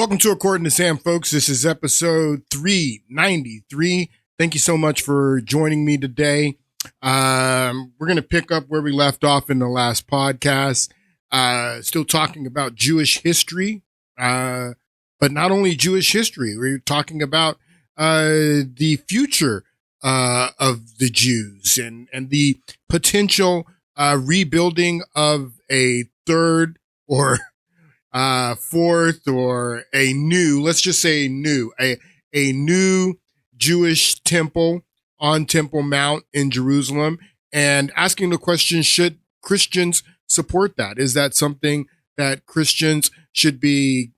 Welcome to According to Sam, folks. This is episode 393. Thank you so much for joining me today. We're going to pick up where we left off in the last podcast. Still talking about Jewish history, but not only Jewish history. We're talking about the future of the Jews and the potential rebuilding of a third or fourth or a new, let's just say a new Jewish temple on Temple Mount in Jerusalem, and asking the question, should Christians support that? Is that something that Christians should be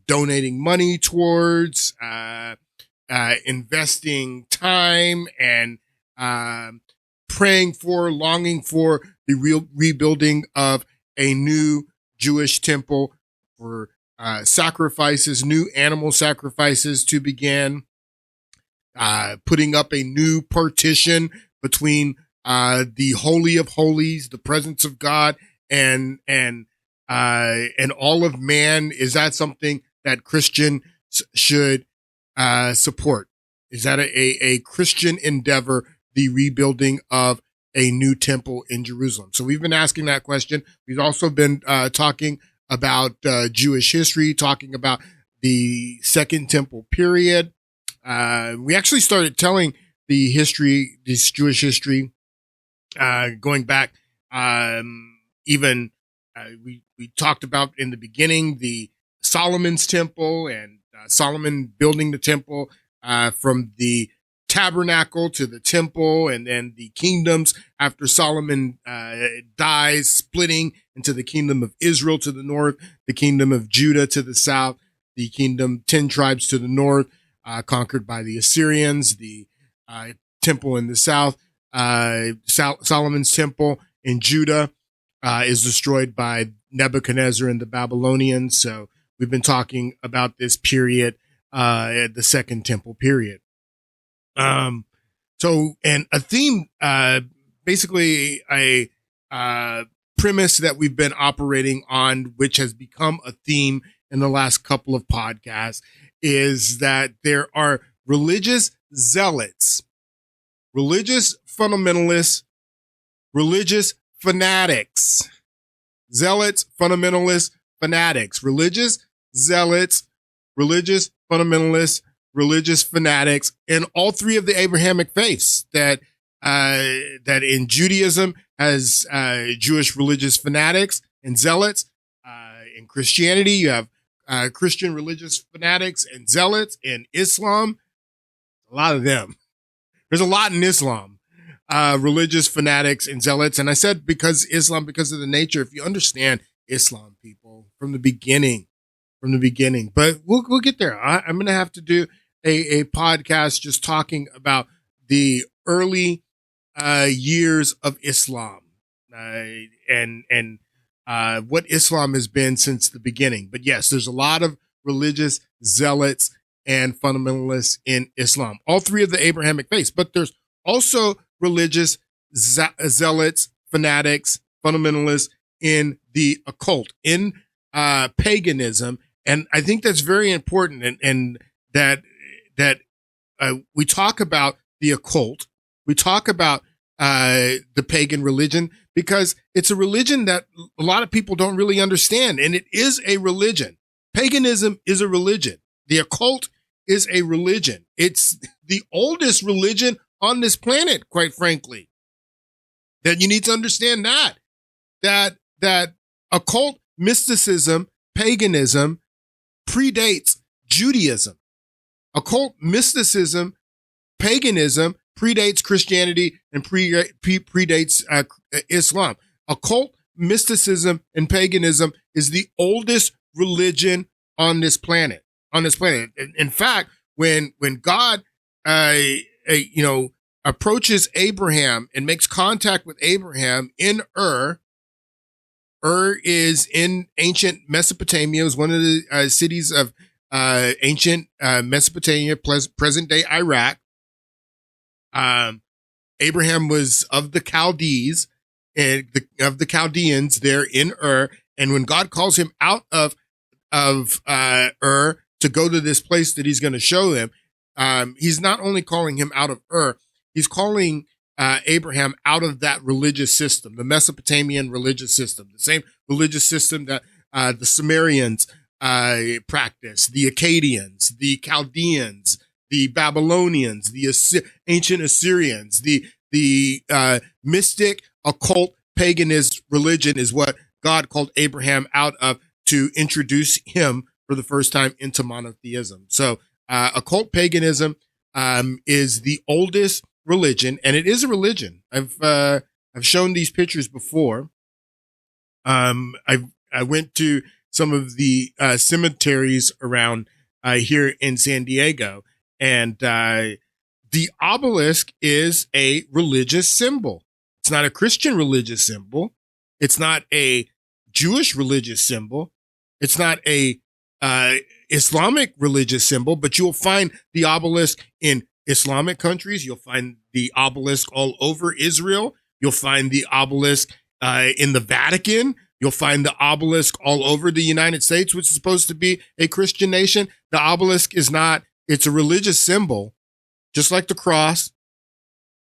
donating money towards, investing time and praying for, longing for the rebuilding of a new Jewish temple, for sacrifices, new animal sacrifices to begin, putting up a new partition between the Holy of Holies, the presence of God, and all of man? Is that something that Christians should support? Is that a Christian endeavor, the rebuilding of a new temple in Jerusalem? So we've been asking that question. We've also been talking about Jewish history, talking about the Second Temple period. We actually started telling the history, this Jewish history, going back. We talked about in the beginning the Solomon's temple and Solomon building the temple from the tabernacle to the temple, and then the kingdoms after Solomon dies, splitting into the kingdom of Israel to the north, the kingdom of Judah to the south, the kingdom, 10 tribes to the north, conquered by the Assyrians, the temple in the south, Solomon's temple in Judah is destroyed by Nebuchadnezzar and the Babylonians. So we've been talking about this period, the Second Temple period. And a theme, basically a premise that we've been operating on, which has become a theme in the last couple of podcasts, is that there are religious zealots, religious fundamentalists, religious fanatics, zealots, fundamentalists, fanatics, religious zealots, religious fundamentalists, religious fanatics, and all three of the Abrahamic faiths. That in Judaism has Jewish religious fanatics and zealots. In Christianity, you have Christian religious fanatics and zealots. In Islam, a lot of them. There's a lot in Islam, religious fanatics and zealots. And I said because Islam, because of the nature, if you understand Islam, people, from the beginning. But we'll get there. I'm going to have to do a podcast just talking about the early years of Islam and what Islam has been since the beginning. But yes, there's a lot of religious zealots and fundamentalists in Islam, all three of the Abrahamic faiths. But there's also religious zealots, fanatics, fundamentalists in the occult, in paganism. And I think that's very important, and that we talk about the occult, we talk about the pagan religion, because it's a religion that a lot of people don't really understand, and it is a religion. Paganism is a religion. The occult is a religion. It's the oldest religion on this planet, quite frankly. That you need to understand that occult mysticism, paganism, predates Judaism. Occult mysticism, paganism predates Christianity and predates Islam. Occult mysticism and paganism is the oldest religion on this planet. In fact, when God, approaches Abraham and makes contact with Abraham in Ur. Ur is in ancient Mesopotamia. It was one of the cities of ancient Mesopotamia, present day Iraq. Abraham was of the Chaldees and of the Chaldeans there in Ur. And when God calls him out of of Ur to go to this place that he's going to show them, he's not only calling him out of Ur, he's calling Abraham out of that religious system, the Mesopotamian religious system, the same religious system that the Sumerians practice, the Akkadians, the Chaldeans, the Babylonians, the ancient Assyrians, the mystic, occult, paganist religion is what God called Abraham out of to introduce him for the first time into monotheism. So occult paganism is the oldest religion, and it is a religion. I've shown these pictures before. I went to some of the cemeteries around here in San Diego, and the obelisk is a religious symbol. It's not a Christian religious symbol. It's not a Jewish religious symbol. It's not a Islamic religious symbol, but you'll find the obelisk in Islamic countries. You'll find the obelisk all over Israel. You'll find the obelisk in the Vatican. You'll find the obelisk all over the United States, which is supposed to be a Christian nation. The obelisk is not, it's a religious symbol, just like the cross.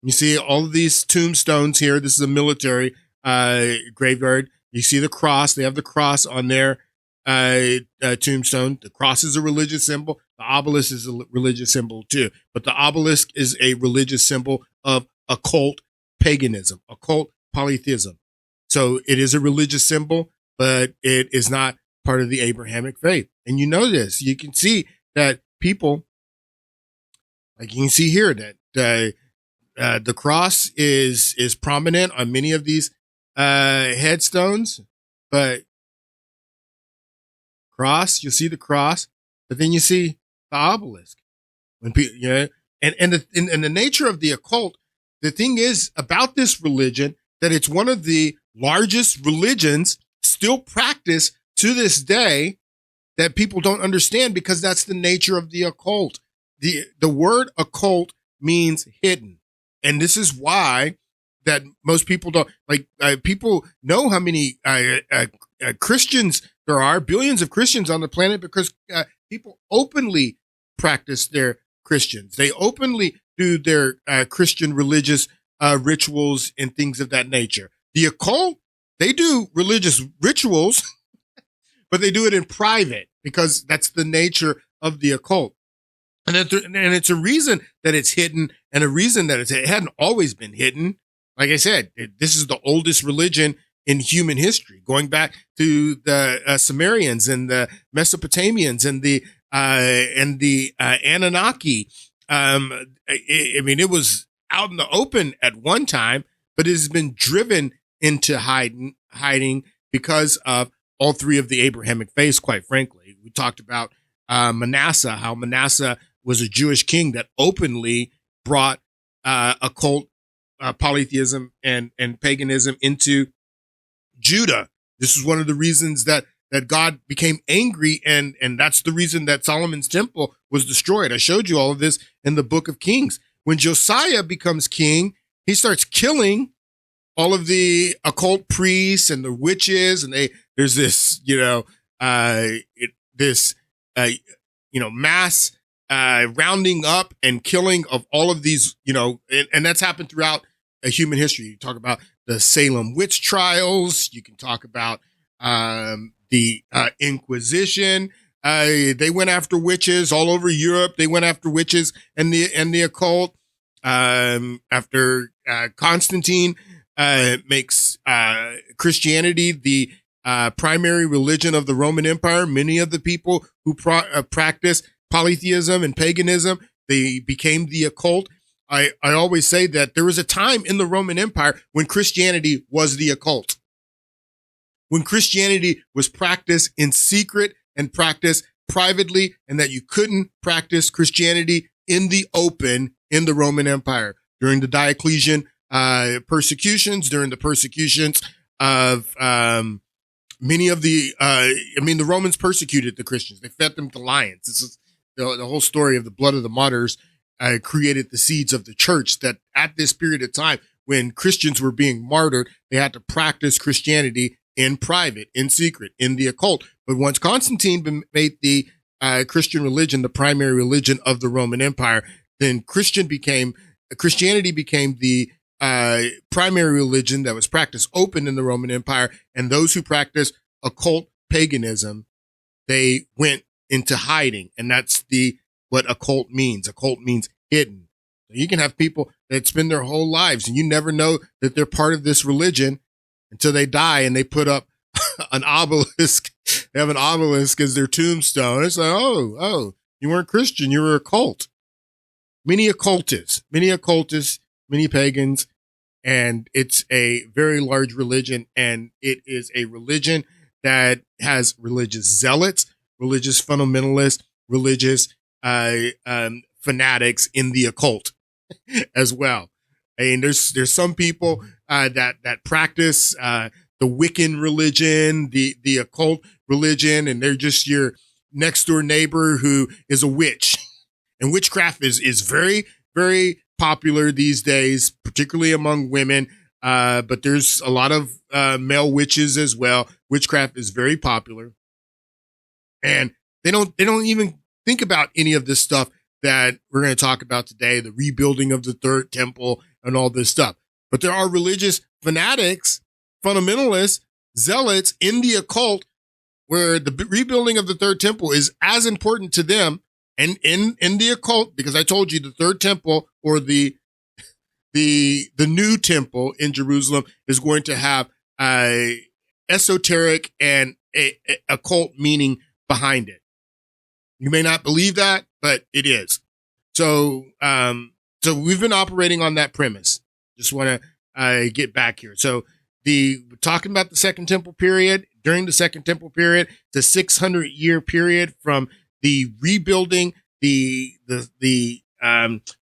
You see all of these tombstones here. This is a military graveyard. You see the cross. They have the cross on their tombstone. The cross is a religious symbol. The obelisk is a religious symbol too. But the obelisk is a religious symbol of occult paganism, occult polytheism. So it is a religious symbol, but it is not part of the Abrahamic faith. And you know this. You can see that people, like you can see here, that the cross is prominent on many of these headstones, but cross, you'll see the cross, but then you see the obelisk. When people, and the nature of the occult, the thing is about this religion that it's one of the largest religions still practiced to this day that people don't understand because that's the nature of the occult. The word occult means hidden. And this is why that most people don't people know how many Christians there are, billions of Christians on the planet, because people openly practice their Christians. They openly do their Christian religious rituals and things of that nature. The occult, they do religious rituals, but they do it in private because that's the nature of the occult. And it's a reason that it's hidden, and a reason that it hadn't always been hidden. Like I said, this is the oldest religion in human history, going back to the Sumerians and the Mesopotamians and the Anunnaki. It was out in the open at one time, but it has been driven into hiding because of all three of the Abrahamic faiths, quite frankly. We talked about Manasseh, how Manasseh was a Jewish king that openly brought occult polytheism and paganism into Judah. This is one of the reasons that God became angry, and that's the reason that Solomon's temple was destroyed. I showed you all of this in the book of Kings. When Josiah becomes king, he starts killing all of the occult priests and the witches, and there's this mass rounding up and killing of all of these, and that's happened throughout human history. You talk about the Salem witch trials. You can talk about the Inquisition. They went after witches all over Europe. They went after witches and the occult. After Constantine makes Christianity the primary religion of the Roman Empire, many of the people who practice polytheism and paganism, they became the occult. I always say that there was a time in the Roman Empire when Christianity was the occult, when Christianity was practiced in secret and practiced privately, and that you couldn't practice Christianity in the open in the Roman Empire during the Diocletian persecutions, during the persecutions of many of the Romans persecuted the Christians. They fed them to lions. This is the whole story of the blood of the martyrs created the seeds of the church, that at this period of time when Christians were being martyred, they had to practice Christianity in private, in secret, in the occult. But once Constantine made the Christian religion the primary religion of the Roman Empire, then Christianity became the primary religion that was practiced open in the Roman Empire. And those who practiced occult paganism, they went into hiding. And that's what occult means. Occult means hidden. So you can have people that spend their whole lives and you never know that they're part of this religion until they die and they put up an obelisk. They have an obelisk as their tombstone. It's like, oh, you weren't Christian, you were a cult. Many occultists, many pagans, and it's a very large religion, and it is a religion that has religious zealots, religious fundamentalists, religious fanatics in the occult as well. And there's some people that practice the Wiccan religion, the occult religion, and they're just your next door neighbor who is a witch. And witchcraft is very, very popular these days, particularly among women. But there's a lot of male witches as well. Witchcraft is very popular, and they don't even think about any of this stuff that we're going to talk about today, the rebuilding of the third temple and all this stuff. But there are religious fanatics, fundamentalists, zealots in the occult, where the rebuilding of the third temple is as important to them. And in the occult, because I told you the third temple, or the new temple in Jerusalem, is going to have a esoteric and a occult meaning behind it. You may not believe that, but it is. So we've been operating on that premise. Just want to get back here. So talking about the Second Temple period. During the Second Temple period, the 600-year period from the rebuilding, the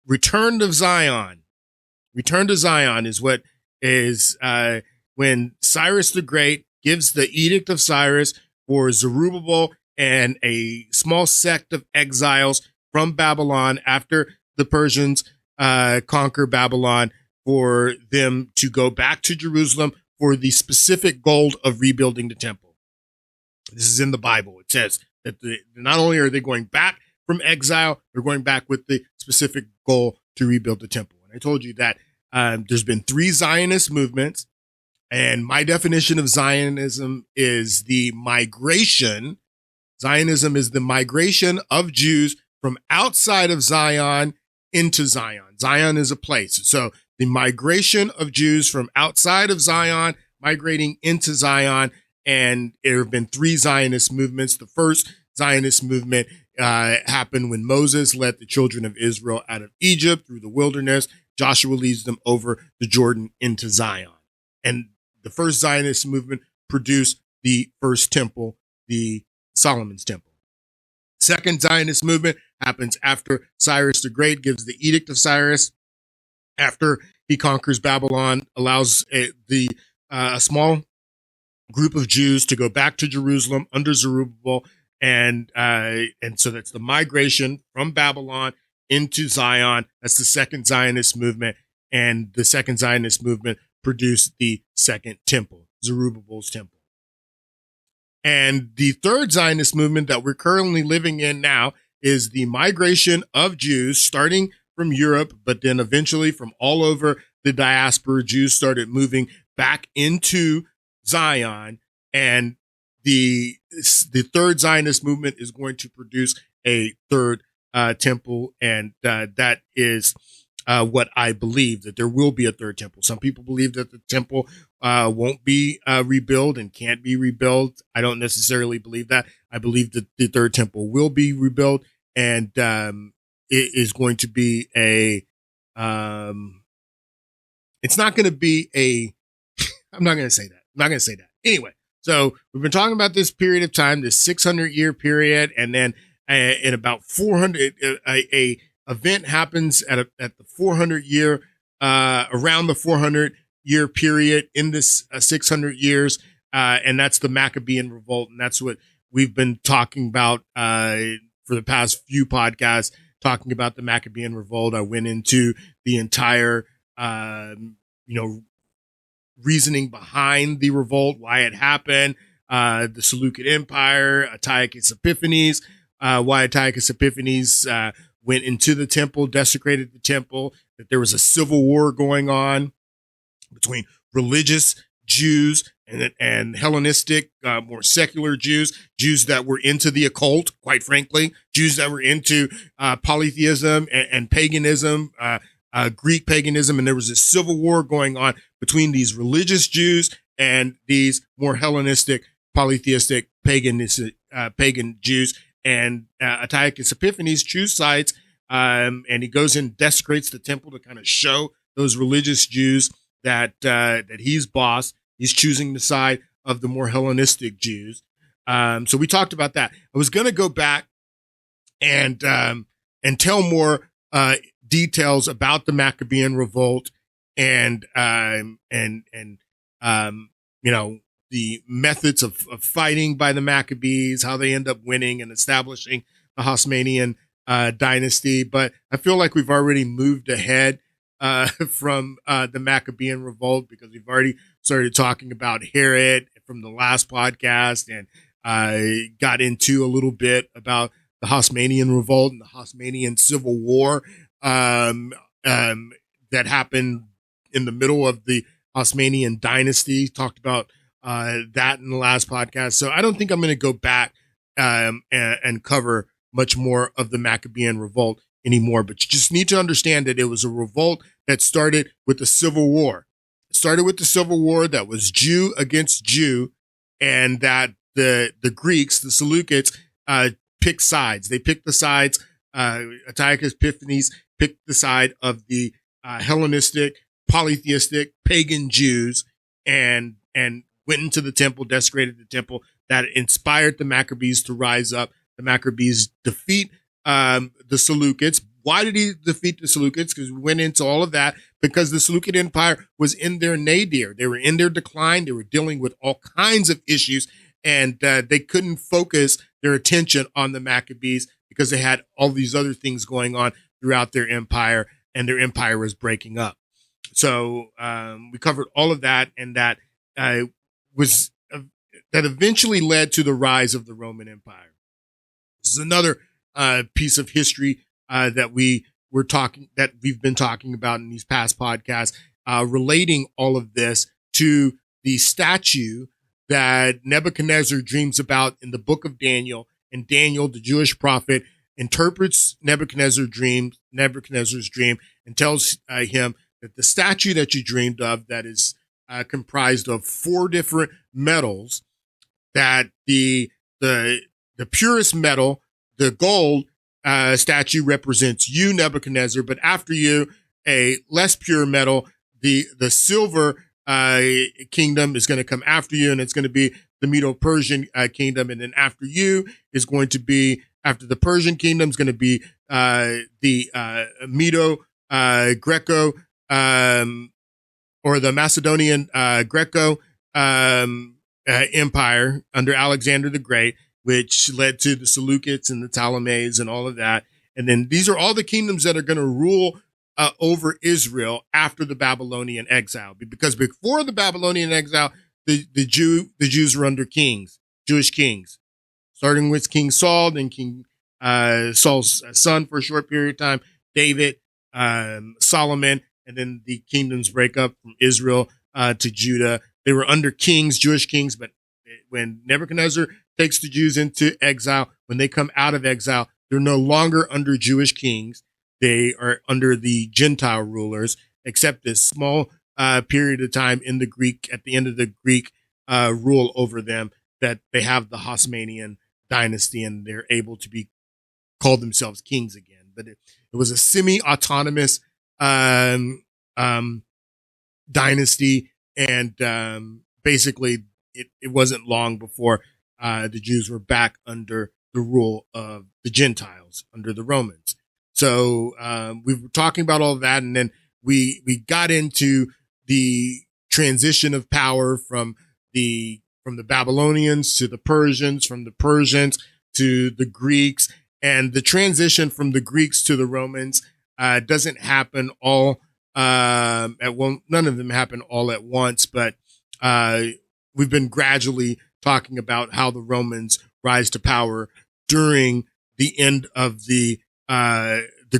return of Zion. Return to Zion is what is when Cyrus the Great gives the Edict of Cyrus for Zerubbabel and a small sect of exiles from Babylon after the Persians conquer Babylon, for them to go back to Jerusalem for the specific goal of rebuilding the temple. This is in the Bible. It says that not only are they going back from exile, they're going back with the specific goal to rebuild the temple. And I told you that there's been 3 Zionist movements, and my definition of Zionism is the migration. Zionism is the migration of Jews from outside of Zion into Zion. Zion is a place. So the migration of Jews from outside of Zion, migrating into Zion. And there have been 3 Zionist movements. The first Zionist movement happened when Moses led the children of Israel out of Egypt through the wilderness. Joshua leads them over the Jordan into Zion. And the first Zionist movement produced the first temple, the Solomon's temple. Second Zionist movement happens after Cyrus the Great gives the Edict of Cyrus, after he conquers Babylon, allows a small group of Jews to go back to Jerusalem under Zerubbabel. And so that's the migration from Babylon into Zion. That's the second Zionist movement. And the second Zionist movement produced the second temple, Zerubbabel's temple. And the third Zionist movement that we're currently living in now is the migration of Jews, starting from Europe, but then eventually from all over the diaspora. Jews started moving back into Zion, and the third Zionist movement is going to produce a third temple, and that is what I believe, that there will be a third temple. Some people believe that the temple won't be rebuilt and can't be rebuilt. I don't necessarily believe that. I believe that the third temple will be rebuilt, and it is going to be it's not going to be I'm not going to say that. I'm not going to say that. Anyway, so we've been talking about this period of time, this 600-year period, and then in about 400, a event happens at the 400-year, around the 400-year period in this 600 years, and that's the Maccabean Revolt, and that's what we've been talking about for the past few podcasts, talking about the Maccabean Revolt. I went into the entire, reasoning behind the revolt, why it happened, the Seleucid Empire, Antiochus Epiphanes, why Antiochus Epiphanes went into the temple, desecrated the temple, that there was a civil war going on between religious Jews and Hellenistic, more secular Jews that were into the occult, quite frankly, Jews that were into polytheism and paganism, Greek paganism. And there was a civil war going on between these religious Jews and these more Hellenistic, polytheistic, pagan Jews. And Antiochus Epiphanes chooses sides, and he goes and desecrates the temple to kind of show those religious Jews that he's boss. He's choosing the side of the more Hellenistic Jews. So we talked about that. I was going to go back and tell more details about the Maccabean revolt and you know, the methods of fighting by the Maccabees, how they end up winning and establishing the Hasmonean dynasty. But I feel like we've already moved ahead from the Maccabean revolt, because we've already started talking about Herod from the last podcast, and got into a little bit about the Hasmonean revolt and the Hasmonean civil war that happened in the middle of the Hasmonean dynasty. Talked about that in the last podcast. So I don't think I'm going to go back and cover much more of the Maccabean revolt anymore, but you just need to understand that it was a revolt that started with the civil war. It started with the civil war that was Jew against Jew, and that the Greeks, the Seleucids, picked sides. They picked the sides. Antiochus Epiphanes picked the side of the Hellenistic, polytheistic, pagan Jews, and went into the temple, desecrated the temple. That inspired the Maccabees to rise up. The Maccabees defeat the Seleucids. Why did he defeat the Seleucids? Because we went into all of that because the Seleucid Empire was in their nadir. They were in their decline. They were dealing with all kinds of issues, and they couldn't focus their attention on the Maccabees because they had all these other things going on throughout their empire, and their empire was breaking up. So we covered all of that, and that was that eventually led to the rise of the Roman Empire. This is another piece of history that we've been talking about in these past podcasts, relating all of this to the statue that Nebuchadnezzar dreams about in the book of Daniel. And Daniel, the Jewish prophet, interprets Nebuchadnezzar's dream and tells him that the statue that you dreamed of, that is comprised of 4 different metals, that the purest metal, the gold statue, represents you, Nebuchadnezzar, but after you, a less pure metal, the silver kingdom is going to come after you, and it's going to be the Medo-Persian kingdom, and then after you is going to be, after the Persian kingdom, is going to be the Medo-Greco or the Macedonian Greco empire under Alexander the Great, which led to the Seleucids and the Ptolemies and all of that. And then these are all the kingdoms that are going to rule over Israel after the Babylonian exile. Because before the Babylonian exile, the Jews were under kings, Jewish kings, starting with King Saul, then King Saul's son for a short period of time, David, Solomon, and then the kingdoms break up from Israel to Judah. They were under kings, Jewish kings, but when Nebuchadnezzar takes the Jews into exile, when they come out of exile, they're no longer under Jewish kings. They are under the Gentile rulers, except this small period of time in the Greek, at the end of the Greek rule over them, that they have the Hasmonean dynasty and they're able to be called themselves kings again. But it was a semi-autonomous dynasty, and basically it wasn't long before the Jews were back under the rule of the Gentiles, under the Romans. So we were talking about all of that, and then we got into the transition of power from the Babylonians to the Persians, from the Persians to the Greeks, and the transition from the Greeks to the Romans doesn't happen all None of them happened all at once, but we've been gradually talking about how the Romans rise to power during the end of the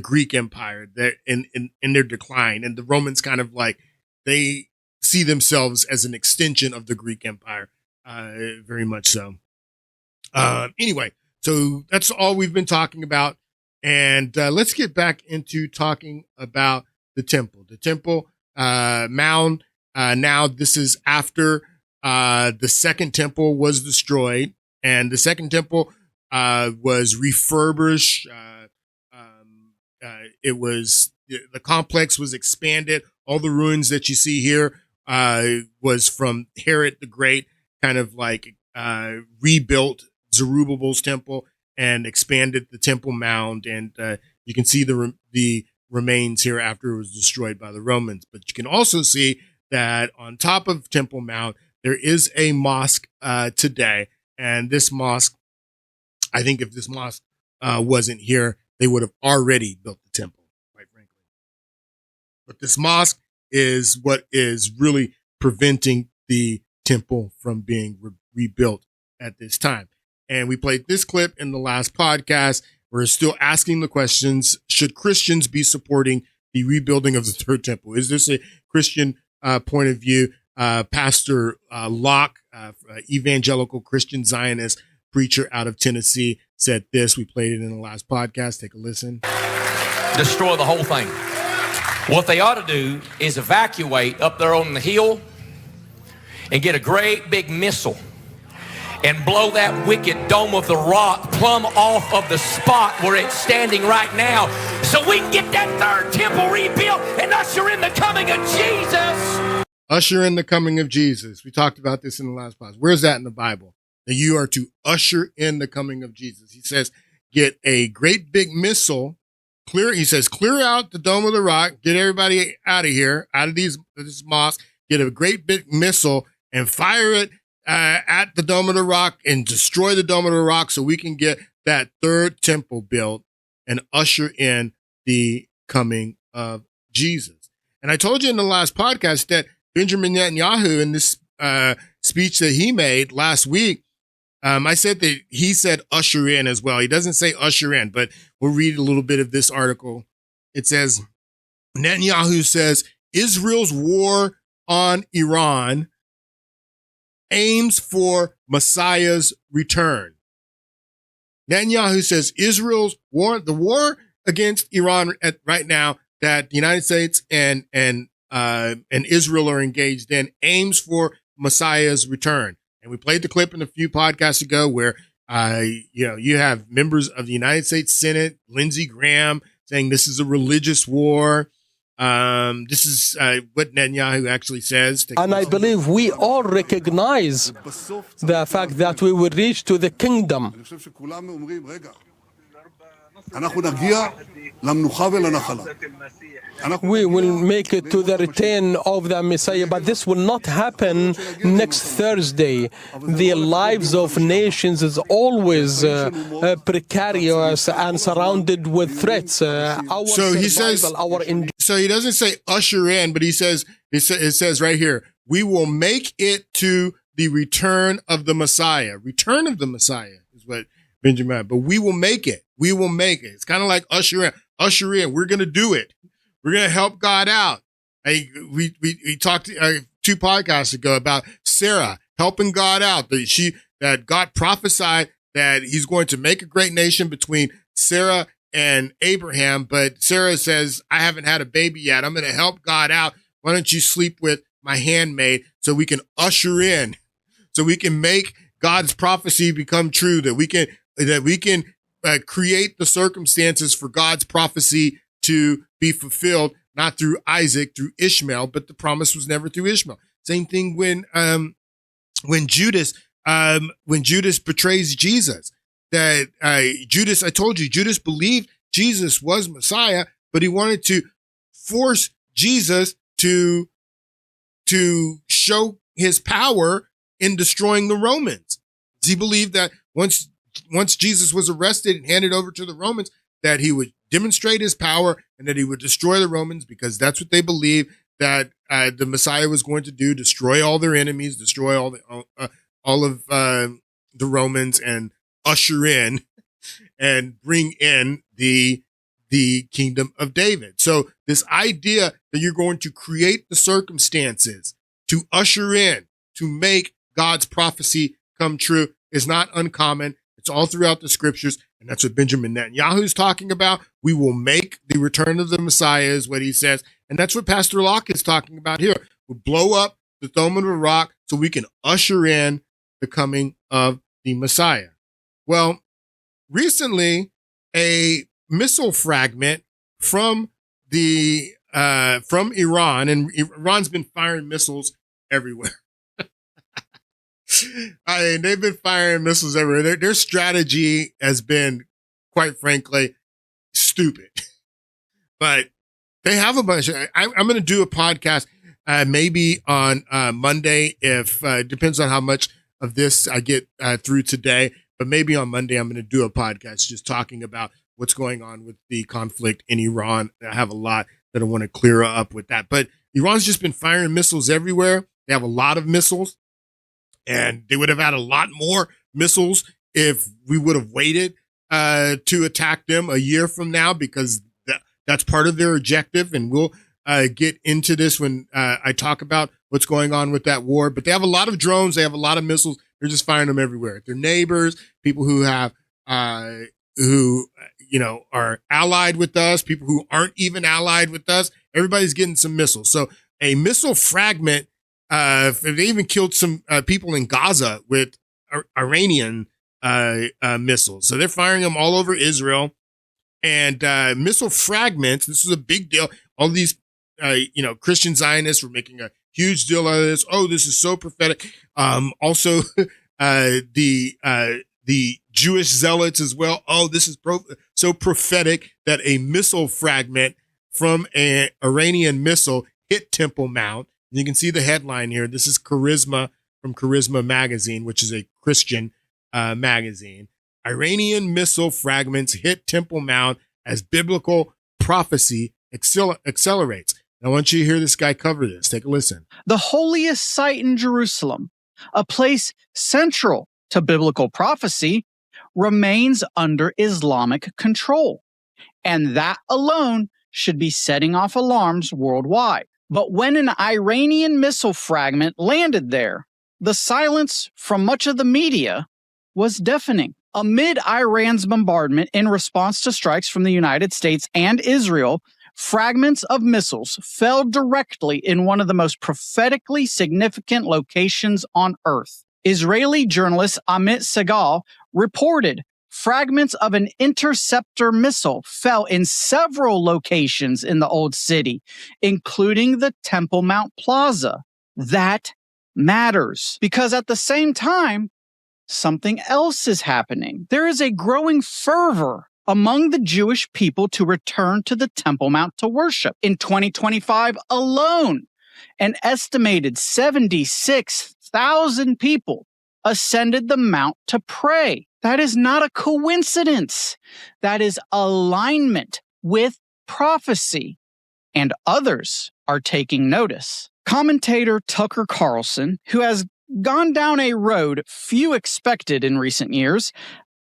Greek Empire, in their decline, and the Romans kind of like they see themselves as an extension of the Greek Empire, very much so. Anyway, so that's all we've been talking about, and let's get back into talking about the temple. The temple mound. Now this is after the second temple was destroyed, and the second temple was refurbished. The complex was expanded. All the ruins that you see here was from Herod the Great, kind of like rebuilt Zerubbabel's temple and expanded the temple mound. And you can see the remains here after it was destroyed by the Romans. But you can also see that on top of Temple Mount, there is a mosque today. And this mosque, I think if this mosque wasn't here, they would have already built the temple, quite frankly. But this mosque is what is really preventing the temple from being rebuilt at this time. And we played this clip in the last podcast. We're still asking the questions: should Christians be supporting the rebuilding of the third temple? Is this a Christian point of view? Pastor Locke, evangelical Christian Zionist preacher out of Tennessee, said this. We played it in the last podcast. Take a listen. Destroy the whole thing. What they ought to do is evacuate up there on the hill and get a great big missile and blow that wicked dome of the rock plumb off of the spot where it's standing right now, so we can get that third temple rebuilt and usher in the coming of Jesus. Usher in the coming of Jesus. We talked about this in the last podcast. Where's that in the Bible? That you are to usher in the coming of Jesus. He says, get a great big missile, clear out the dome of the rock, get everybody out of here, out of this mosque, get a great big missile and fire it at the Dome of the Rock and destroy the Dome of the Rock so we can get that third temple built and usher in the coming of Jesus. And I told you in the last podcast that Benjamin Netanyahu, in this speech that he made last week, I said that he said usher in as well. He doesn't say usher in, but we'll read a little bit of this article. It says, Netanyahu says, Israel's war on Iran aims for Messiah's return. Netanyahu says Israel's war, the war against Iran right now that the United States and Israel are engaged in, aims for Messiah's return. And we played the clip in a few podcasts ago where you have members of the United States Senate, Lindsey Graham, saying this is a religious war. This is what Netanyahu actually says. And I believe we all recognize the fact that we will reach to the kingdom. We will make it to the return of the Messiah, but this will not happen next Thursday. The lives of nations is always precarious and surrounded with threats. So he doesn't say usher in, but it says right here, we will make it to the return of the Messiah. Return of the Messiah is what Benjamin, but we will make it. We will make it. It's kind of like usher in. Usher in. We're going to do it. We're going to help God out. We talked 2 podcasts ago about Sarah helping God out. That God prophesied that he's going to make a great nation between Sarah and Abraham. But Sarah says, I haven't had a baby yet. I'm going to help God out. Why don't you sleep with my handmaid so we can usher in, so we can make God's prophecy become true, that we can create the circumstances for God's prophecy to be fulfilled, not through Isaac, through Ishmael, but the promise was never through Ishmael. Same thing when Judas betrays Jesus. Judas, I told you, Judas believed Jesus was Messiah, but he wanted to force Jesus to show his power in destroying the Romans. He believed that once Jesus was arrested and handed over to the Romans, that demonstrate his power and that he would destroy the Romans, because that's what they believe that the Messiah was going to do: destroy all their enemies, destroy all of the Romans, and usher in and bring in the kingdom of David. So this idea that you're going to create the circumstances to usher in, to make God's prophecy come true is not uncommon. It's all throughout the scriptures. And that's what Benjamin Netanyahu is talking about. We will make the return of the Messiah, is what he says. And that's what Pastor Locke is talking about here. We'll blow up the Dome of the Rock so we can usher in the coming of the Messiah. Well, recently, a missile fragment from Iran, and Iran's been firing missiles everywhere. They've been firing missiles everywhere. Their strategy has been, quite frankly, stupid. But they have a bunch. I'm going to do a podcast maybe on Monday, if depends on how much of this I get through today. But maybe on Monday, I'm going to do a podcast just talking about what's going on with the conflict in Iran. I have a lot that I want to clear up with that. But Iran's just been firing missiles everywhere. They have a lot of missiles, and they would have had a lot more missiles if we would have waited to attack them a year from now, because that's part of their objective. And we'll get into this when I talk about what's going on with that war. But they have a lot of drones. They have a lot of missiles. They're just firing them everywhere. Their neighbors, people who have, are allied with us, people who aren't even allied with us. Everybody's getting some missiles. So a missile fragment, they even killed some people in Gaza with Iranian missiles. So they're firing them all over Israel. And missile fragments, this is a big deal. All these, Christian Zionists were making a huge deal out of this. Oh, this is so prophetic. Also, the Jewish zealots as well. Oh, this is so prophetic that a missile fragment from an Iranian missile hit Temple Mount. And you can see the headline here. This is Charisma from Charisma magazine, which is a Christian magazine. Iranian missile fragments hit Temple Mount as biblical prophecy accelerates. Now, I want you to hear this guy cover this. Take a listen. The holiest site in Jerusalem, a place central to biblical prophecy, remains under Islamic control. And that alone should be setting off alarms worldwide. But when an Iranian missile fragment landed there, the silence from much of the media was deafening. Amid Iran's bombardment in response to strikes from the United States and Israel, fragments of missiles fell directly in one of the most prophetically significant locations on Earth. Israeli journalist Amit Segal reported fragments of an interceptor missile fell in several locations in the Old City, including the Temple Mount Plaza. That matters, because at the same time, something else is happening. There is a growing fervor among the Jewish people to return to the Temple Mount to worship. In 2025 alone, an estimated 76,000 people ascended the mount to pray. That is not a coincidence. That is alignment with prophecy. And others are taking notice. Commentator Tucker Carlson, who has gone down a road few expected in recent years,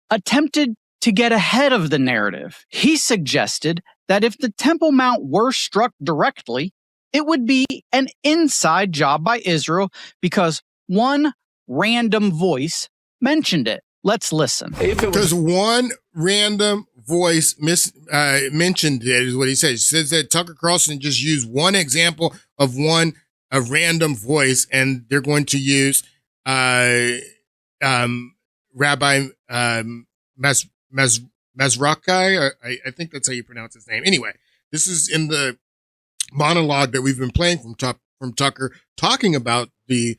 attempted to get ahead of the narrative. He suggested that if the Temple Mount were struck directly, it would be an inside job by Israel because one random voice mentioned it. Let's listen. Because one random voice mentioned it, is what he says. He says that Tucker Carlson just used one example of a random voice, and they're going to use Rabbi Mezrakai, or I think that's how you pronounce his name. Anyway, this is in the monologue that we've been playing from Tucker, talking about the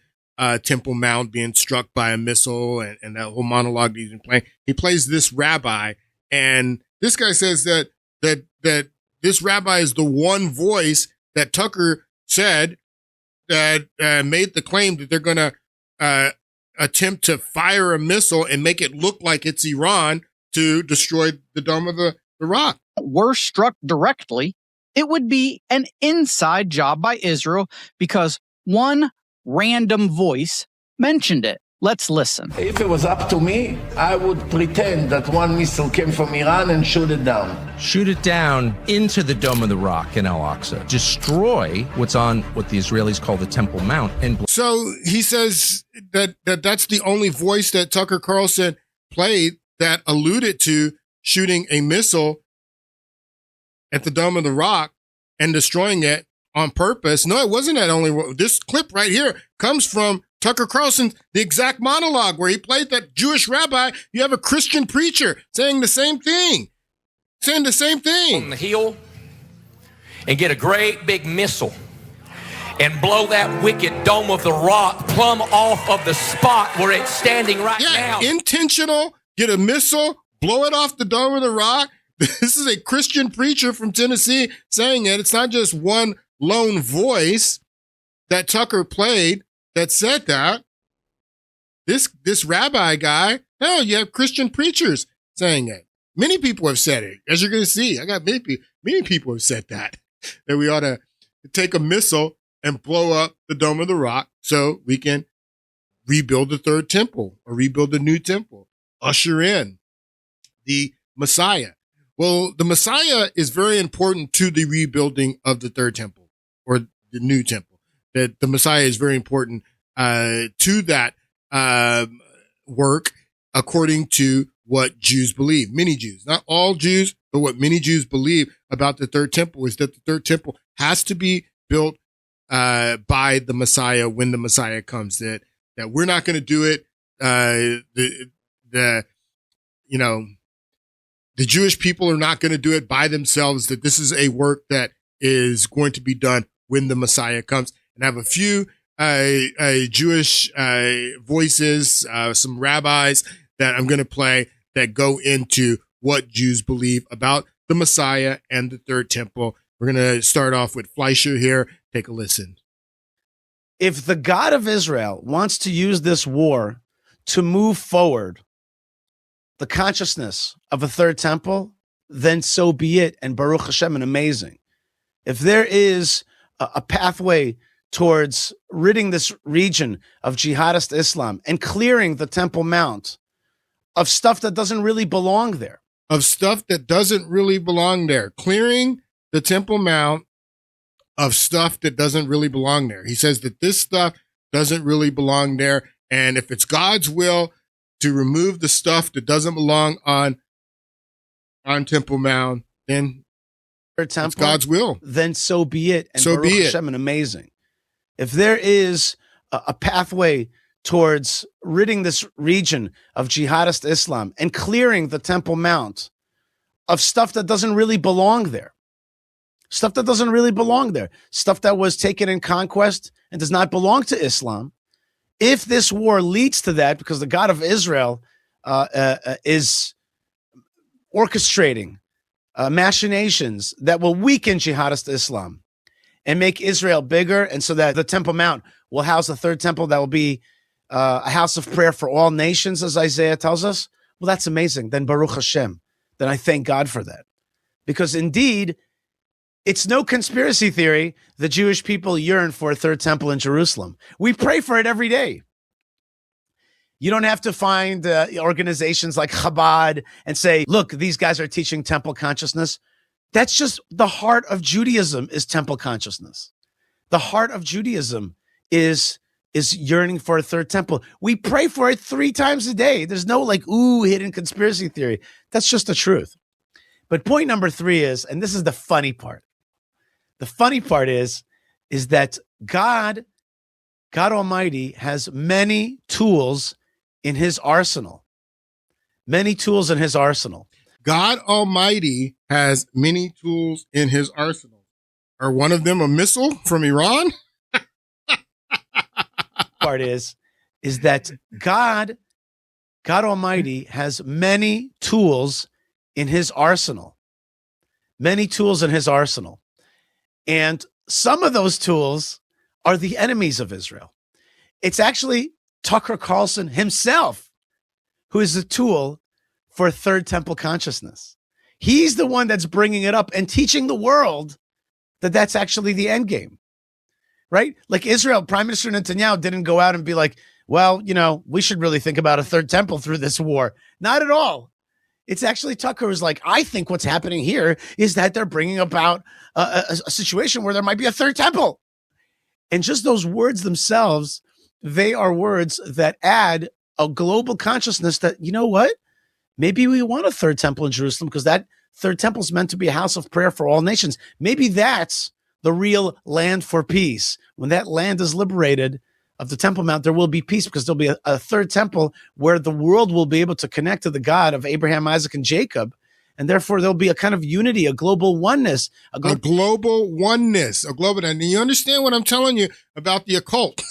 Temple Mount being struck by a missile, and that whole monologue that he's been playing. He plays this rabbi, and this guy says that this rabbi is the one voice that Tucker said that made the claim that they're going to attempt to fire a missile and make it look like it's Iran to destroy the Dome of the Rock. were struck directly, it would be an inside job by Israel because one random voice mentioned it. Let's listen. If it was up to me, I would pretend that one missile came from Iran and shoot it down. Shoot it down into the Dome of the Rock in Al-Aqsa. Destroy what's on what the Israelis call the Temple Mount. So he says that's the only voice that Tucker Carlson played that alluded to shooting a missile at the Dome of the Rock and destroying it on purpose. No, it wasn't that only one. This clip right here comes from Tucker Carlson, the exact monologue where he played that Jewish rabbi. You have a Christian preacher saying the same thing. On the hill and get a great big missile and blow that wicked Dome of the Rock plumb off of the spot where it's standing right now. Intentional, get a missile, blow it off the Dome of the Rock. This is a Christian preacher from Tennessee saying it. It's not just one lone voice that Tucker played that said that. This rabbi guy, no, you have Christian preachers saying it. Many people have said it, as you're going to see. I got many people have said that we ought to take a missile and blow up the Dome of the Rock so we can rebuild the third temple or rebuild the new temple, usher in the Messiah. Well, the Messiah is very important to the rebuilding of the third temple or the new temple. That the Messiah is very important to that work, according to what Jews believe. Many Jews, not all Jews, but what many Jews believe about the third temple is that the third temple has to be built by the Messiah when the Messiah comes. That we're not going to do it. The Jewish people are not going to do it by themselves. That this is a work that is going to be done when the Messiah comes. And I have a few Jewish voices, some rabbis that I'm going to play that go into what Jews believe about the Messiah and the third temple. We're going to start off with Fleischer here. Take a listen. If the God of Israel wants to use this war to move forward the consciousness of a third temple, then so be it. And Baruch Hashem, and amazing. If there is a pathway towards ridding this region of jihadist Islam and clearing the Temple Mount of stuff that doesn't really belong there. Clearing the Temple Mount of stuff that doesn't really belong there. He says that this stuff doesn't really belong there. And if it's God's will to remove the stuff that doesn't belong on Temple Mount, then it's God's will. Then so be it. And so Baruch be it. Hashem, and amazing. If there is a pathway towards ridding this region of jihadist Islam and clearing the Temple Mount of stuff that doesn't really belong there, stuff that was taken in conquest and does not belong to Islam, if this war leads to that, because the God of Israel is orchestrating machinations that will weaken jihadist Islam and make Israel bigger, and so that the Temple Mount will house a third temple that will be a house of prayer for all nations, as Isaiah tells us, well, that's amazing. Then Baruch Hashem. Then I thank God for that. Because indeed, it's no conspiracy theory the Jewish people yearn for a third temple in Jerusalem. We pray for it every day. You don't have to find organizations like Chabad and say, look, these guys are teaching temple consciousness. That's just the heart of Judaism is temple consciousness. The heart of Judaism is yearning for a third temple. We pray for it 3 times a day. There's no hidden conspiracy theory. That's just the truth. But point number 3 is, and this is the funny part. The funny part is that God Almighty has many tools in his arsenal. Many tools in his arsenal. God Almighty has many tools in his arsenal. Are one of them a missile from Iran? Part is that God Almighty has many tools in his arsenal. Many tools in his arsenal. And some of those tools are the enemies of Israel. It's actually Tucker Carlson himself who is the tool for third temple consciousness. He's the one that's bringing it up and teaching the world that that's actually the end game, right? Like Israel, Prime Minister Netanyahu didn't go out and be like, well, we should really think about a third temple through this war. Not at all. It's actually Tucker who's like, I think what's happening here is that they're bringing about a situation where there might be a third temple. And just those words themselves, they are words that add a global consciousness that, you know what? Maybe we want a third temple in Jerusalem because that third temple is meant to be a house of prayer for all nations. Maybe that's the real land for peace. When that land is liberated of the Temple Mount, there will be peace because there'll be a third temple where the world will be able to connect to the God of Abraham, Isaac, and Jacob. And therefore, there'll be a kind of unity, a global oneness. A global oneness. And you understand what I'm telling you about the occult.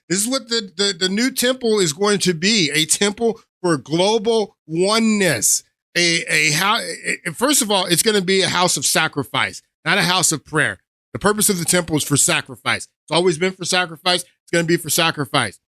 This is what the new temple is going to be, a temple for global oneness. First of all, it's going to be a house of sacrifice, not a house of prayer. The purpose of the temple is for sacrifice. It's always been for sacrifice. It's going to be for sacrifice.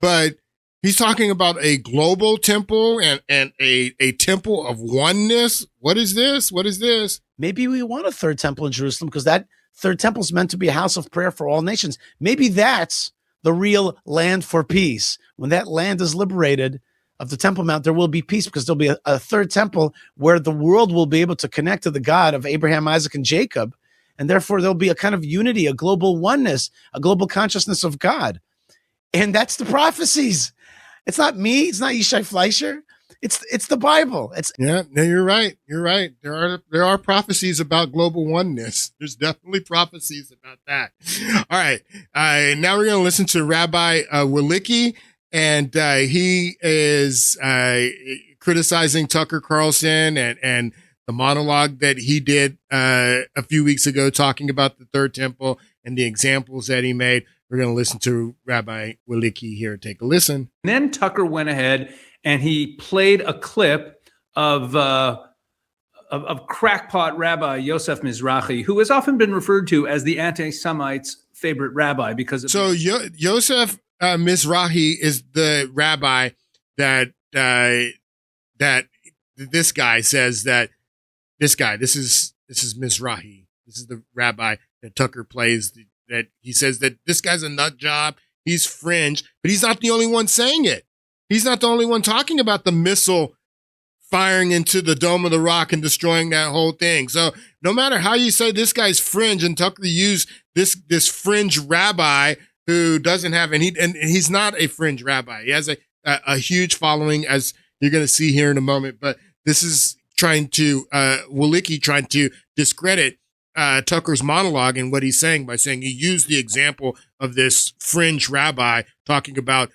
But he's talking about a global temple and a temple of oneness. What is this? What is this? Maybe we want a third temple in Jerusalem because that third temple is meant to be a house of prayer for all nations. Maybe that's the real land for peace. When that land is liberated of the Temple Mount, there will be peace because there'll be a third temple where the world will be able to connect to the God of Abraham, Isaac, and Jacob. And therefore, there'll be a kind of unity, a global oneness, a global consciousness of God. And that's the prophecies. It's not me. It's not Yishai Fleischer. It's the Bible. No, you're right. You're right. There are prophecies about global oneness. There's definitely prophecies about that. All right. Now we're going to listen to Rabbi Welicki, and he is criticizing Tucker Carlson and the monologue that he did a few weeks ago, talking about the third temple and the examples that he made. We're going to listen to Rabbi Welicki here. Take a listen. And then Tucker went ahead and he played a clip of crackpot Rabbi Yosef Mizrahi, who has often been referred to as the anti-Semites' favorite rabbi because of Yosef Mizrahi is the rabbi that this guy says that this is Mizrahi. This is the rabbi that Tucker plays. That he says that this guy's a nut job. He's fringe, but he's not the only one saying it. He's not the only one talking about the missile firing into the Dome of the Rock and destroying that whole thing. So no matter how you say this guy's fringe, and Tucker used this fringe rabbi who doesn't have, and he's not a fringe rabbi. He has a huge following, as you're going to see here in a moment. But this is Welicki trying to discredit Tucker's monologue and what he's saying by saying he used the example of this fringe rabbi talking about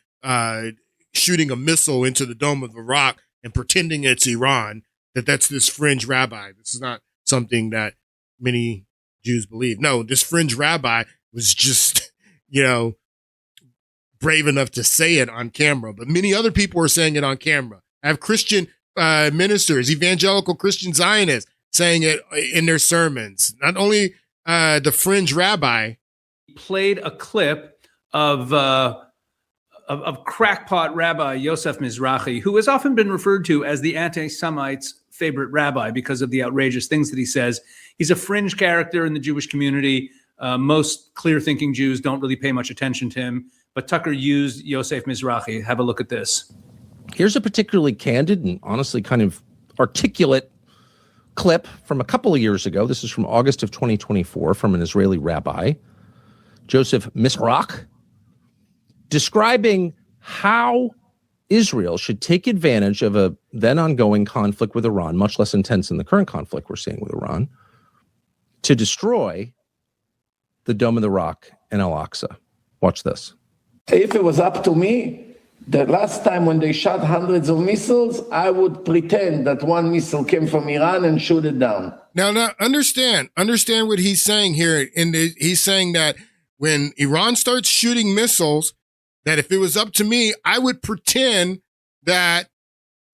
shooting a missile into the Dome of the Rock and pretending it's Iran, that's this fringe rabbi. This is not something that many Jews believe. No, this fringe rabbi was just, brave enough to say it on camera, but many other people are saying it on camera. I have Christian ministers, evangelical Christian Zionists, saying it in their sermons. Not only the fringe rabbi. Played a clip of crackpot Rabbi Yosef Mizrahi, who has often been referred to as the anti-Semites' favorite rabbi because of the outrageous things that he says. He's a fringe character in the Jewish community. Most clear-thinking Jews don't really pay much attention to him, but Tucker used Yosef Mizrahi. Have a look at this. Here's a particularly candid and honestly kind of articulate clip from a couple of years ago. This is from August of 2024 from an Israeli rabbi, Joseph Mizrach, describing how Israel should take advantage of a then ongoing conflict with Iran, much less intense than the current conflict we're seeing with Iran, to destroy the Dome of the Rock and Al-Aqsa. Watch this. If it was up to me, the last time when they shot hundreds of missiles, I would pretend that one missile came from Iran and shoot it down. Now understand what he's saying here. He's saying that when Iran starts shooting missiles, that if it was up to me, I would pretend that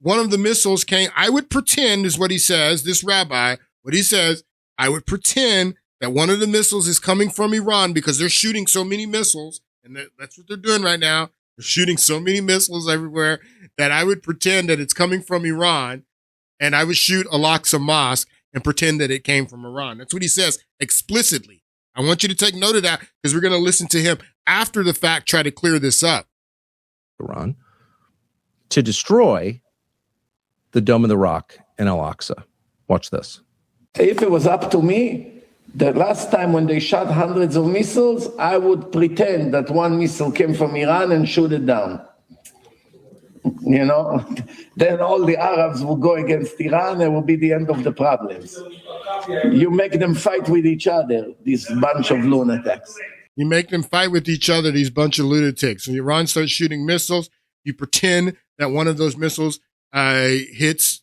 one of the missiles came. I would pretend, is what he says, this rabbi, what he says, I would pretend that one of the missiles is coming from Iran because they're shooting so many missiles, and that's what they're doing right now. They're shooting so many missiles everywhere that I would pretend that it's coming from Iran. and I would shoot Al-Aqsa Mosque and pretend that it came from Iran. That's what he says explicitly. I want you to take note of that because we're going to listen to him after the fact try to clear this up. Iran to destroy the Dome of the Rock and Al-Aqsa. Watch this. If it was up to me, the last time when they shot hundreds of missiles, I would pretend that one missile came from Iran and shoot it down. You know, then all the Arabs will go against Iran and it will be the end of the problems. You make them fight with each other, this bunch of lunatics. You make them fight with each other, these bunch of lunatics. When Iran starts shooting missiles, you pretend that one of those missiles hits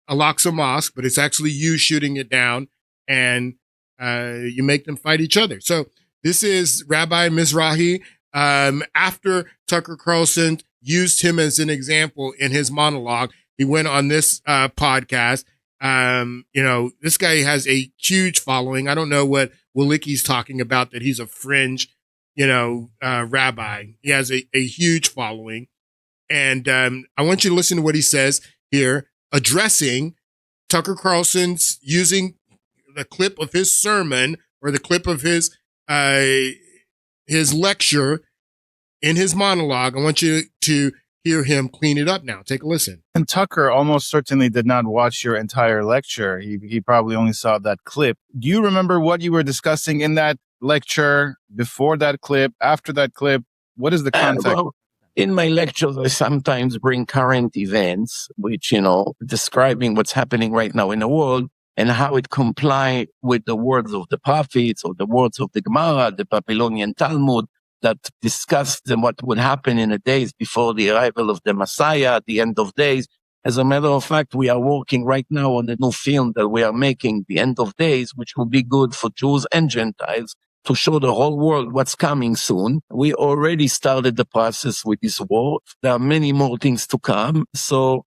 Al-Aqsa Mosque, but it's actually you shooting it down, and you make them fight each other. So this is Rabbi Mizrahi. After Tucker Carlson used him as an example in his monologue, he went on this podcast. This guy has a huge following. I don't know what Walicki's talking about, that he's a fringe, rabbi. He has a huge following. And I want you to listen to what he says here, addressing Tucker Carlson's using the clip of his sermon or the clip of his lecture in his monologue. I want you to hear him clean it up now. Take a listen. And Tucker almost certainly did not watch your entire lecture. He probably only saw that clip. Do you remember what you were discussing in that lecture, before that clip, after that clip? What is the context? In my lectures, I sometimes bring current events, which, describing what's happening right now in the world and how it comply with the words of the prophets or the words of the Gemara, the Babylonian Talmud, that discussed what would happen in the days before the arrival of the Messiah at the end of days. As a matter of fact, we are working right now on a new film that we are making, The End of Days, which will be good for Jews and Gentiles, to show the whole world what's coming soon. We already started the process with this war. There are many more things to come. So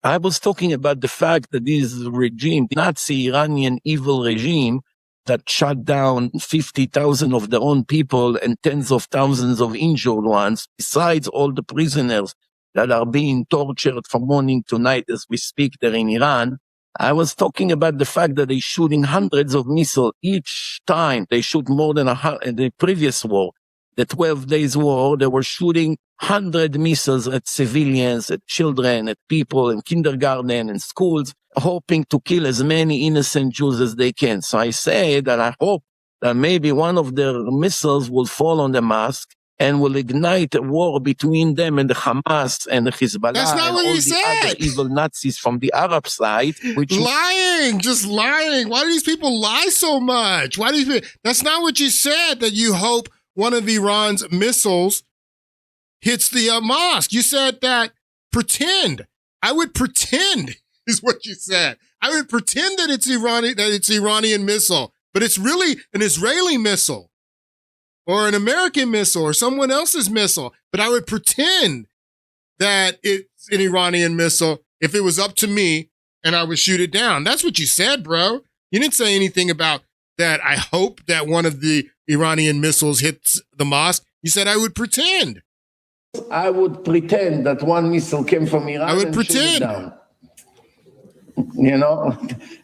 I was talking about the fact that this regime, the Nazi Iranian evil regime that shot down 50,000 of their own people and tens of thousands of injured ones, besides all the prisoners that are being tortured from morning to night as we speak there in Iran. I was talking about the fact that they're shooting hundreds of missiles each time. They shoot more than in the previous war, the 12 days war. They were shooting 100 missiles at civilians, at children, at people in kindergarten and schools, hoping to kill as many innocent Jews as they can. So I say that I hope that maybe one of their missiles will fall on the mosque and will ignite a war between them and the Hamas and the Hezbollah. That's not and what all he the said. other evil Nazis from the Arab side. Just lying. Why do these people lie so much? That's not what you said, that you hope one of Iran's missiles hits the mosque. You said that pretend. I would pretend is what you said. I would pretend that it's Iranian missile, but it's really an Israeli missile or an American missile or someone else's missile. But I would pretend that it's an Iranian missile if it was up to me and I would shoot it down. That's what you said, bro. You didn't say anything about that. I hope that one of the Iranian missiles hits the mosque. You said I would pretend. I would pretend that one missile came from Iran. I would and pretend. shoot it down.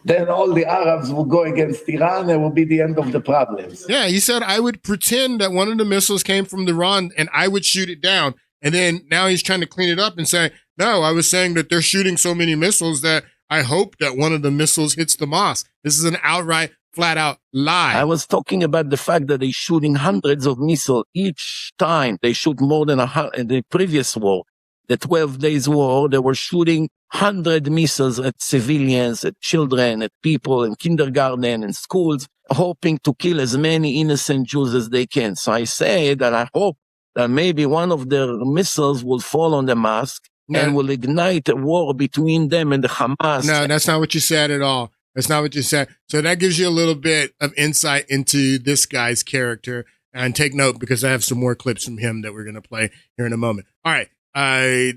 Then all the Arabs will go against Iran and it will be the end of the problems. Yeah, he said I would pretend that one of the missiles came from Iran and I would shoot it down. And then now he's trying to clean it up and say, no, I was saying that they're shooting so many missiles that I hope that one of the missiles hits the mosque. This is an outright, flat out lie. I was talking about the fact that they're shooting hundreds of missiles each time. They shoot more than in the previous war. The 12 days war, they were shooting 100 missiles at civilians, at children, at people in kindergarten and schools, hoping to kill as many innocent Jews as they can. So I say that I hope that maybe one of their missiles will fall on the mosque and will ignite a war between them and the Hamas. No, that's not what you said at all. That's not what you said. So that gives you a little bit of insight into this guy's character. And take note, because I have some more clips from him that we're going to play here in a moment. All right.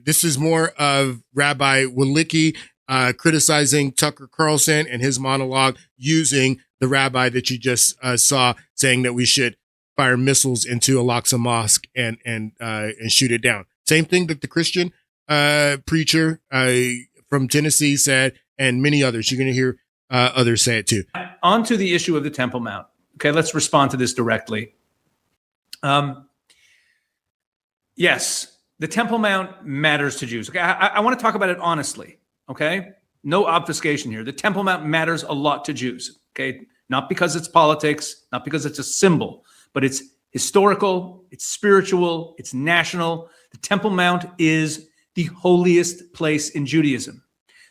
This is more of Rabbi Walicki criticizing Tucker Carlson and his monologue, using the rabbi that you just saw saying that we should fire missiles into Al-Aqsa Mosque and shoot it down. Same thing that the Christian preacher from Tennessee said, and many others. You're going to hear others say it too. On to the issue of the Temple Mount. Okay, let's respond to this directly. Yes, the Temple Mount matters to Jews. Okay, I want to talk about it honestly. Okay, no obfuscation here. The Temple Mount matters a lot to Jews. Okay, not because it's politics, not because it's a symbol, but it's historical, it's spiritual, it's national. The Temple Mount is the holiest place in Judaism.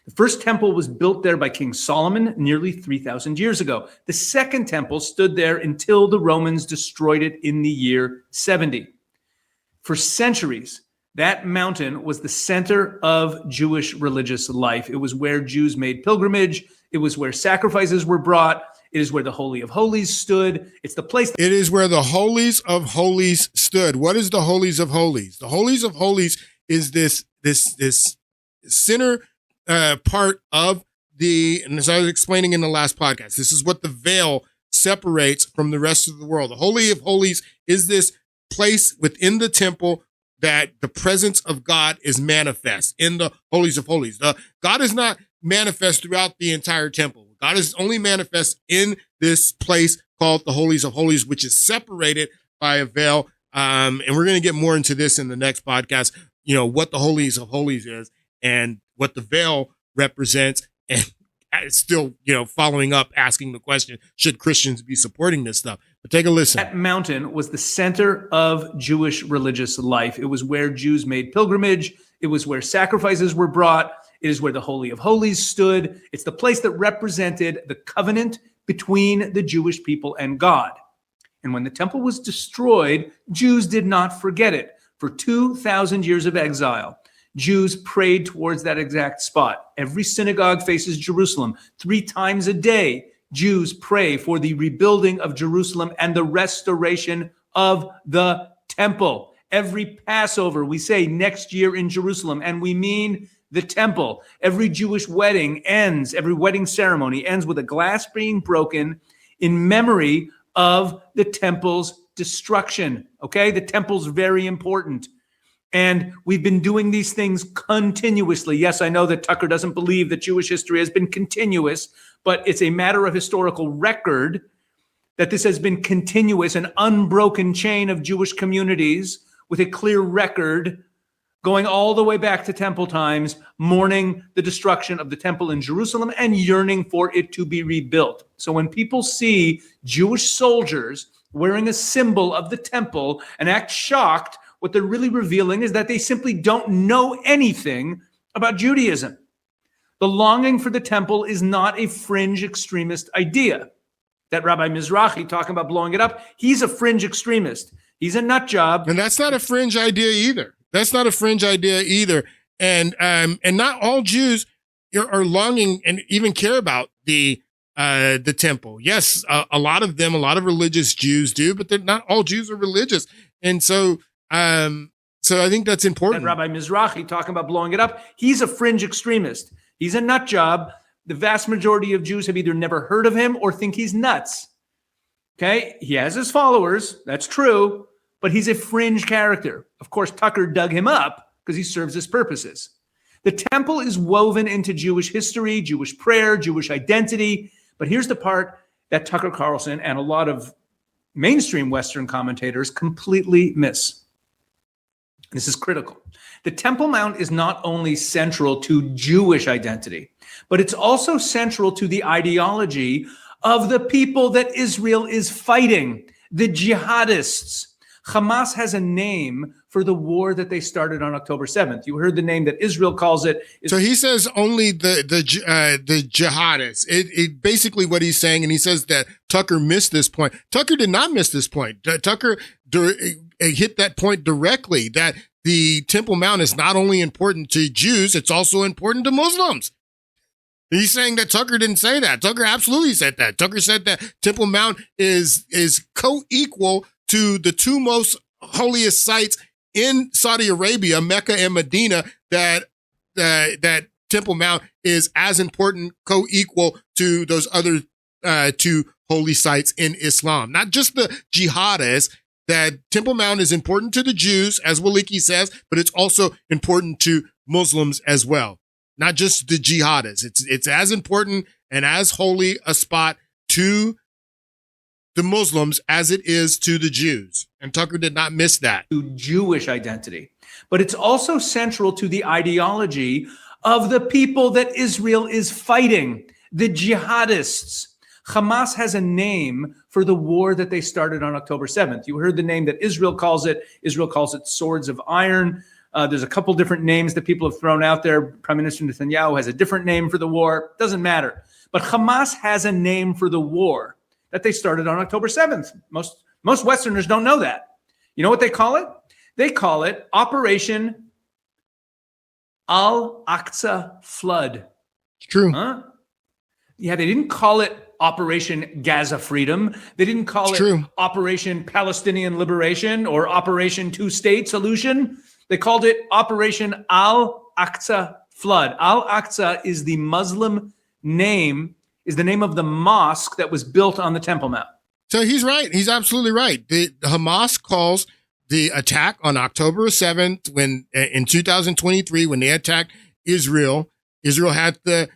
The first temple was built there by King Solomon nearly 3,000 years ago. The second temple stood there until the Romans destroyed it in the year 70. For centuries, that mountain was the center of Jewish religious life. It was where Jews made pilgrimage. It was where sacrifices were brought. It is where the Holy of Holies stood. It's the place. It is where the Holies of Holies stood. What is the Holies of Holies? The Holies of Holies is this center part of and as I was explaining in the last podcast, this is what the veil separates from the rest of the world. The Holy of Holies is this place within the temple that the presence of God is manifest in the Holies of Holies. God is not manifest throughout the entire temple. God is only manifest in this place called the Holies of Holies, which is separated by a veil. And we're going to get more into this in the next podcast, what the Holies of Holies is and what the veil represents. And it's still, following up, asking the question, should Christians be supporting this stuff? But take a listen. That mountain was the center of Jewish religious life. It was where Jews made pilgrimage. It was where sacrifices were brought. It is where the Holy of Holies stood. It's the place that represented the covenant between the Jewish people and God. And when the temple was destroyed, Jews did not forget it. For 2,000 years of exile, Jews prayed towards that exact spot. Every synagogue faces Jerusalem. 3 times a day, Jews pray for the rebuilding of Jerusalem and the restoration of the temple. Every Passover, we say next year in Jerusalem, and we mean the temple. Every Jewish wedding every wedding ceremony ends with a glass being broken in memory of the temple's destruction. Okay, the temple's very important. And we've been doing these things continuously. Yes, I know that Tucker doesn't believe that Jewish history has been continuous, but it's a matter of historical record that this has been continuous, an unbroken chain of Jewish communities with a clear record going all the way back to temple times, mourning the destruction of the temple in Jerusalem and yearning for it to be rebuilt. So when people see Jewish soldiers wearing a symbol of the temple and act shocked, what they're really revealing is that they simply don't know anything about Judaism. The longing for the temple is not a fringe extremist idea. That Rabbi Mizrahi talking about blowing it up, he's a fringe extremist. He's a nut job. And that's not a fringe idea either. And not all Jews are longing and even care about the temple. Yes, a lot of religious Jews do, but not all Jews are religious. And so I think that's important. And Rabbi Mizrahi talking about blowing it up, he's a fringe extremist. He's a nut job. The vast majority of Jews have either never heard of him or think he's nuts. Okay, he has his followers, that's true, but he's a fringe character. Of course, Tucker dug him up because he serves his purposes. The temple is woven into Jewish history, Jewish prayer, Jewish identity. But here's the part that Tucker Carlson and a lot of mainstream Western commentators completely miss. This is critical. The Temple Mount is not only central to Jewish identity, but it's also central to the ideology of the people that Israel is fighting, the jihadists. Hamas has a name for the war that they started on October 7th. You heard the name that Israel calls it. So he says only the jihadists. It basically what he's saying, and he says that Tucker missed this point. Tucker did not miss this point. Tucker hit that point directly, that the Temple Mount is not only important to Jews, it's also important to Muslims. He's saying that Tucker didn't say that. Tucker absolutely said that. Tucker said that Temple Mount is co-equal to the 2 most holiest sites in Saudi Arabia, Mecca and Medina, that Temple Mount is as important, co-equal to those other 2 holy sites in Islam. Not just the jihadists, that Temple Mount is important to the Jews, as Waliki says, but it's also important to Muslims as well. not just the jihadists. It's as important and as holy a spot to the Muslims as it is to the Jews. And Tucker did not miss that. To Jewish identity. But it's also central to the ideology of the people that Israel is fighting, the jihadists. Hamas has a name for the war that they started on October 7th. You heard the name that Israel calls it. Israel calls it Swords of Iron. There's a couple different names that people have thrown out there. Prime Minister Netanyahu has a different name for the war. Doesn't matter. But Hamas has a name for the war that they started on October 7th. Most Westerners don't know that. You know what they call it? They call it Operation Al-Aqsa Flood. It's true. Huh? Yeah, they didn't call it Operation Gaza Freedom. They didn't call it Operation Palestinian Liberation or Operation Two-State Solution. They called it Operation Al-Aqsa Flood. Al-Aqsa is the Muslim name, is the name of the mosque that was built on the Temple Mount. So he's right. He's absolutely right. The Hamas calls the attack on October 7th, when in 2023, when they attacked Israel, Israel had the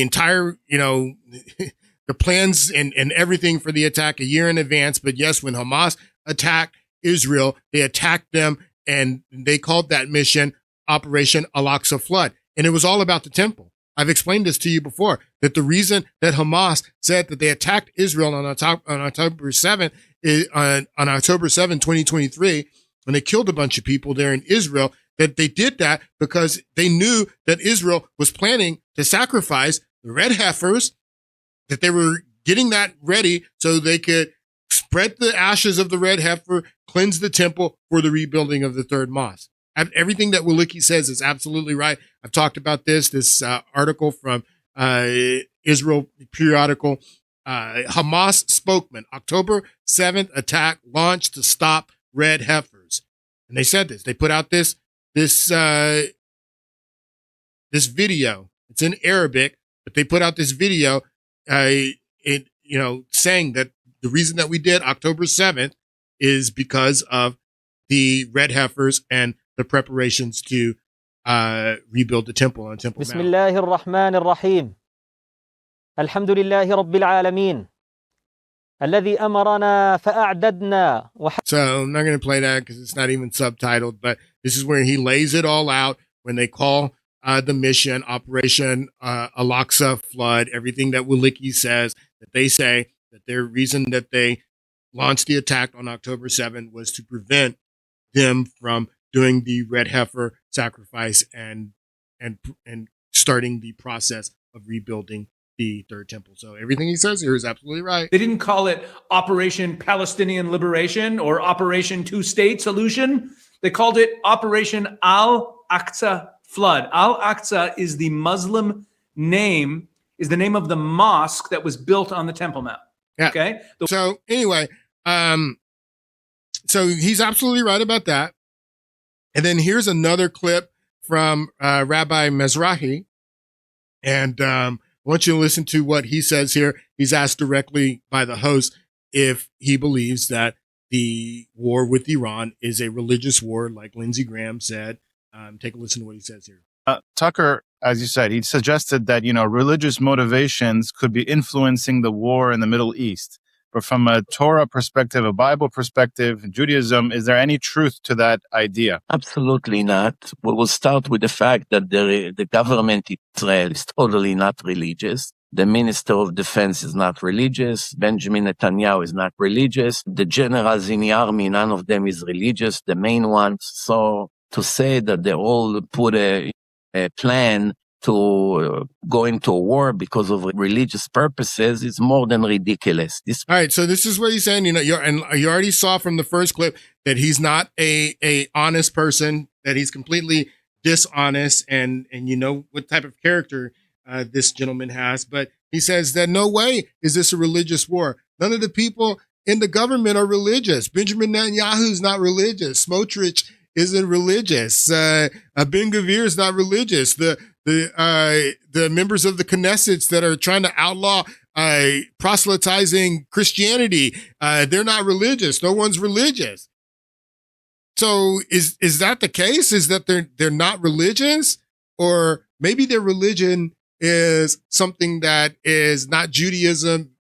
entire, the plans and everything for the attack a year in advance. But yes, when Hamas attacked Israel, they attacked them, and they called that mission Operation Al-Aqsa Flood. And it was all about the temple. I've explained this to you before, that the reason that Hamas said that they attacked Israel on October 7th, on October 7, 2023, when they killed a bunch of people there in Israel, that they did that because they knew that Israel was planning to sacrifice the red heifers, that they were getting that ready so they could spread the ashes of the red heifer, cleanse the temple for the rebuilding of the third mosque. Everything that Walicki says is absolutely right. I've talked about this article from Israel periodical. Hamas spokesman, October 7th attack launched to stop red heifers. And they said this. They put out this video. It's in Arabic, but they put out this video, saying that the reason that we did October 7th is because of the red heifers and the preparations to rebuild the temple on Temple Mount. Bismillahir Rahmanir Rahim. Alhamdulillahi Rabbil Alameen. الذي أمرنا فأعددنا. So I'm not going to play that because it's not even subtitled, but this is where he lays it all out when they call the mission Operation Al-Aqsa Flood, everything that Walicki says, that they say that their reason that they launched the attack on October 7th was to prevent them from doing the red heifer sacrifice and starting the process of rebuilding the third temple. So everything he says here is absolutely right. They didn't call it Operation Palestinian Liberation or Operation Two-State Solution. They called it Operation Al-Aqsa Flood. Al-Aqsa is the Muslim name, is the name of the mosque that was built on the Temple Mount. Yeah. Okay. So anyway, so he's absolutely right about that. And then here's another clip from Rabbi Mizrahi. And I want you to listen to what he says here. He's asked directly by the host if he believes that the war with Iran is a religious war, like Lindsey Graham said. Take a listen to what he says here. Tucker, as you said, he suggested that, religious motivations could be influencing the war in the Middle East. But from a Torah perspective, a Bible perspective, Judaism, is there any truth to that idea? Absolutely not. We will start with the fact that the government Israel is totally not religious. The Minister of Defense is not religious. Benjamin Netanyahu is not religious. The generals in the army, none of them is religious, the main ones. So to say that they all put a plan to go into a war because of religious purposes is more than ridiculous. All right, so this is what he's saying. You already saw from the first clip that he's not a honest person, that he's completely dishonest, and you know what type of character this gentleman has. But he says that no way is this a religious war. None of the people in the government are religious. Benjamin Netanyahu is not religious. Smotrich isn't religious. Ben Gvir is not religious. The members of the Knesset that are trying to outlaw proselytizing Christianity, they're not religious. No one's religious. So is that the case? Is that they're not religious, or maybe their religion is something that is not Judaism,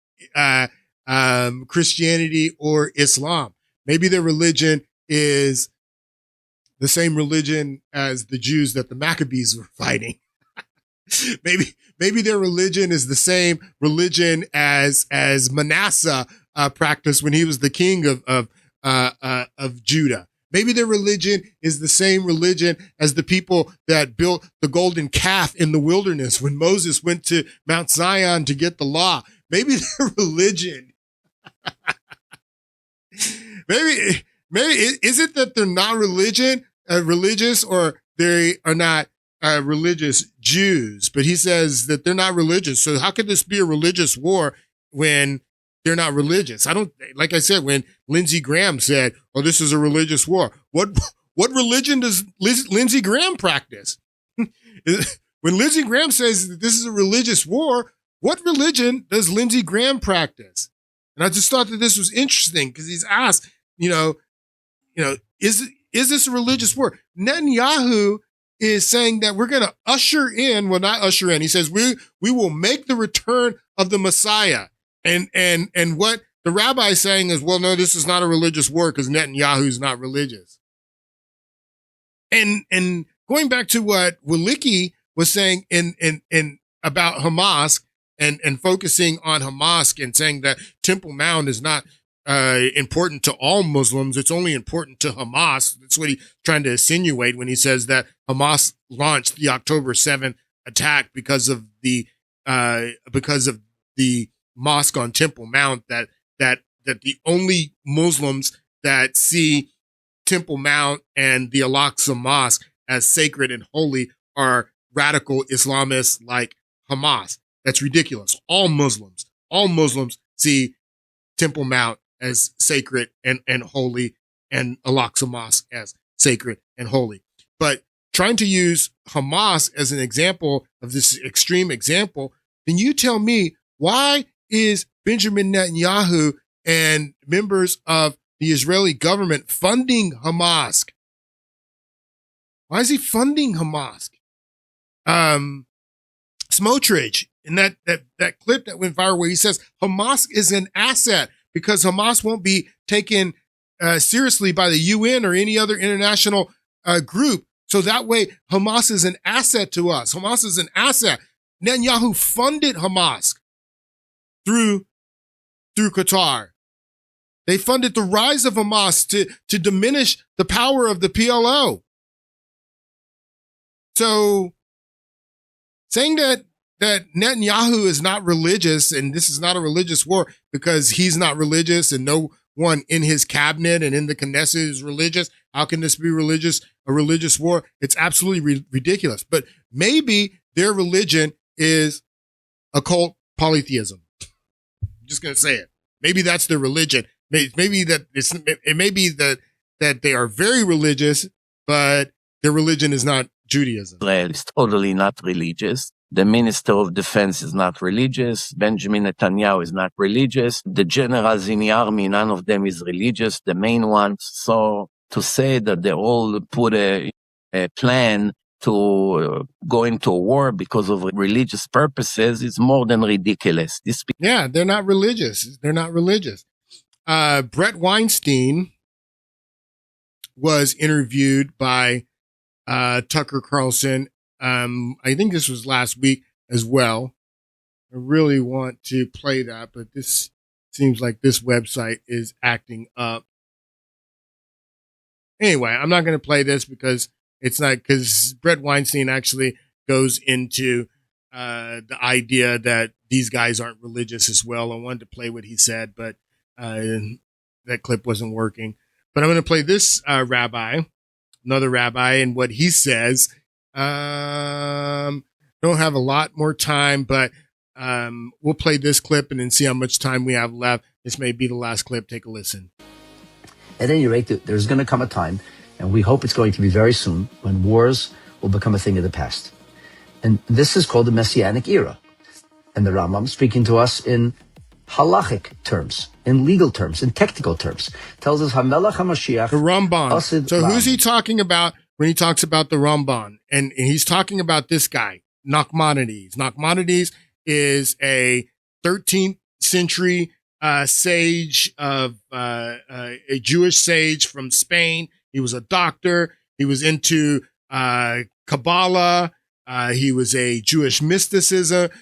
Christianity, or Islam. Maybe their religion is the same religion as the Jews that the Maccabees were fighting. maybe their religion is the same religion as Manasseh practiced when he was the king of Judah. Maybe their religion is the same religion as the people that built the golden calf in the wilderness when Moses went to Mount Zion to get the law. Maybe their religion, maybe is it that they're not religious, or they are not religious Jews? But he says that they're not religious. So how could this be a religious war when they're not religious? Like I said, when Lindsey Graham said, "Oh, this is a religious war." What religion does Lindsey Graham practice? When Lindsey Graham says that this is a religious war, what religion does Lindsey Graham practice? And I just thought that this was interesting because he's asked, is this a religious war? Netanyahu is saying that we're going to usher in, well, not usher in. He says we will make the return of the Messiah. And what the rabbi is saying is, well, no, this is not a religious war because Netanyahu's not religious. And going back to what Walicki was saying in about Hamas and focusing on Hamas and saying that Temple Mount is not important to all Muslims, it's only important to Hamas. That's what he's trying to insinuate when he says that Hamas launched the October 7th attack because of the mosque on Temple Mount, that the only Muslims that see Temple Mount and the Al-Aqsa Mosque as sacred and holy are radical Islamists like Hamas. That's ridiculous. All Muslims see Temple Mount as sacred and holy, and Al-Aqsa Mosque as sacred and holy. But trying to use Hamas as an example of this extreme example, then you tell me, why is Benjamin Netanyahu and members of the Israeli government funding Hamas? Why is he funding Hamas? Smotrich, in that clip that went viral where he says Hamas is an asset because Hamas won't be taken seriously by the UN or any other international group. So that way, Hamas is an asset to us. Hamas is an asset. Netanyahu funded Hamas through Qatar. They funded the rise of Hamas to diminish the power of the PLO. So saying that Netanyahu is not religious and this is not a religious war because he's not religious and no one in his cabinet and in the Knesset is religious, how can this be a religious war? It's absolutely ridiculous. But maybe their religion is occult polytheism. I'm just going to say it. Maybe that's their religion. Maybe it may be that they are very religious, but their religion is not Judaism. Israel is totally not religious. The Minister of Defense is not religious. Benjamin Netanyahu is not religious. The generals in the army, none of them is religious, the main ones. So to say that they all put a plan to go into a war because of religious purposes is more than ridiculous. Yeah, they're not religious. They're not religious. Brett Weinstein was interviewed by Tucker Carlson. I think this was last week as well. I really want to play that, but this seems like this website is acting up. Anyway, I'm not going to play this because Brett Weinstein actually goes into the idea that these guys aren't religious as well. I wanted to play what he said, but that clip wasn't working. But I'm going to play this another rabbi, and what he says. Don't have a lot more time, but we'll play this clip and then see how much time we have left. This may be the last clip. Take a listen. At any rate, there's going to come a time, and we hope it's going to be very soon, when wars will become a thing of the past. And this is called the Messianic era. And the Rambam, speaking to us in halachic terms, in legal terms, in technical terms, tells us Hamelach HaMashiach. The Ramban. So who's he talking about when he talks about the Ramban? And he's talking about this guy. Nachmanides. Nachmanides is a 13th century sage of a Jewish sage from Spain. He was a doctor. He was into Kabbalah. He was a Jewish mysticist,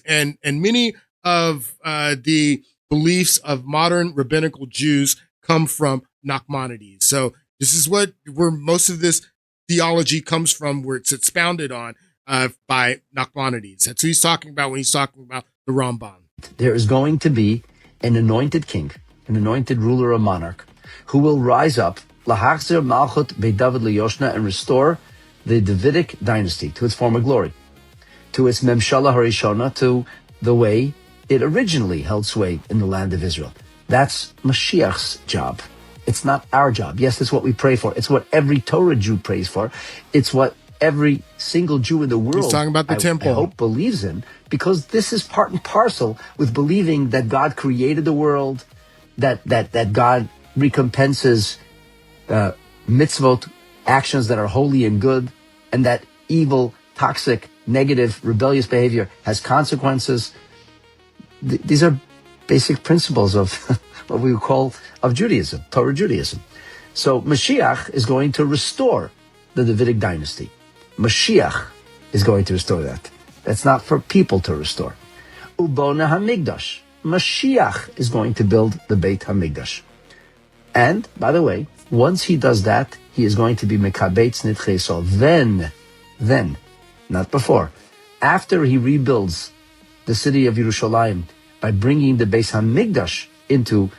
and many of the beliefs of modern rabbinical Jews come from Nachmanides. So this is where most of this theology comes from, where it's expounded on by Nachmanides. That's who he's talking about when he's talking about the Ramban. There is going to be an anointed king, an anointed ruler or monarch, who will rise up, lahachzir malchut Beit David liyoshna, and restore the Davidic dynasty to its former glory, to its memshala harishona, to the way it originally held sway in the land of Israel. That's Mashiach's job. It's not our job. Yes, it's what we pray for. It's what every Torah Jew prays for. It's what every single Jew in the world, he's talking about the temple, I hope, believes in, because this is part and parcel with believing that God created the world, that God recompenses mitzvot, actions that are holy and good, and that evil, toxic, negative, rebellious behavior has consequences. These are basic principles of what we would call of Judaism, Torah Judaism. So Mashiach is going to restore the Davidic dynasty. Mashiach is going to restore that. That's not for people to restore. Ubona HaMikdash. Mashiach is going to build the Beit HaMikdash. And, by the way, once he does that, he is going to be Mekabetz Nitchei Yisrael. Then, not before, after he rebuilds the city of Yerushalayim by bringing the Beis HaMikdash into...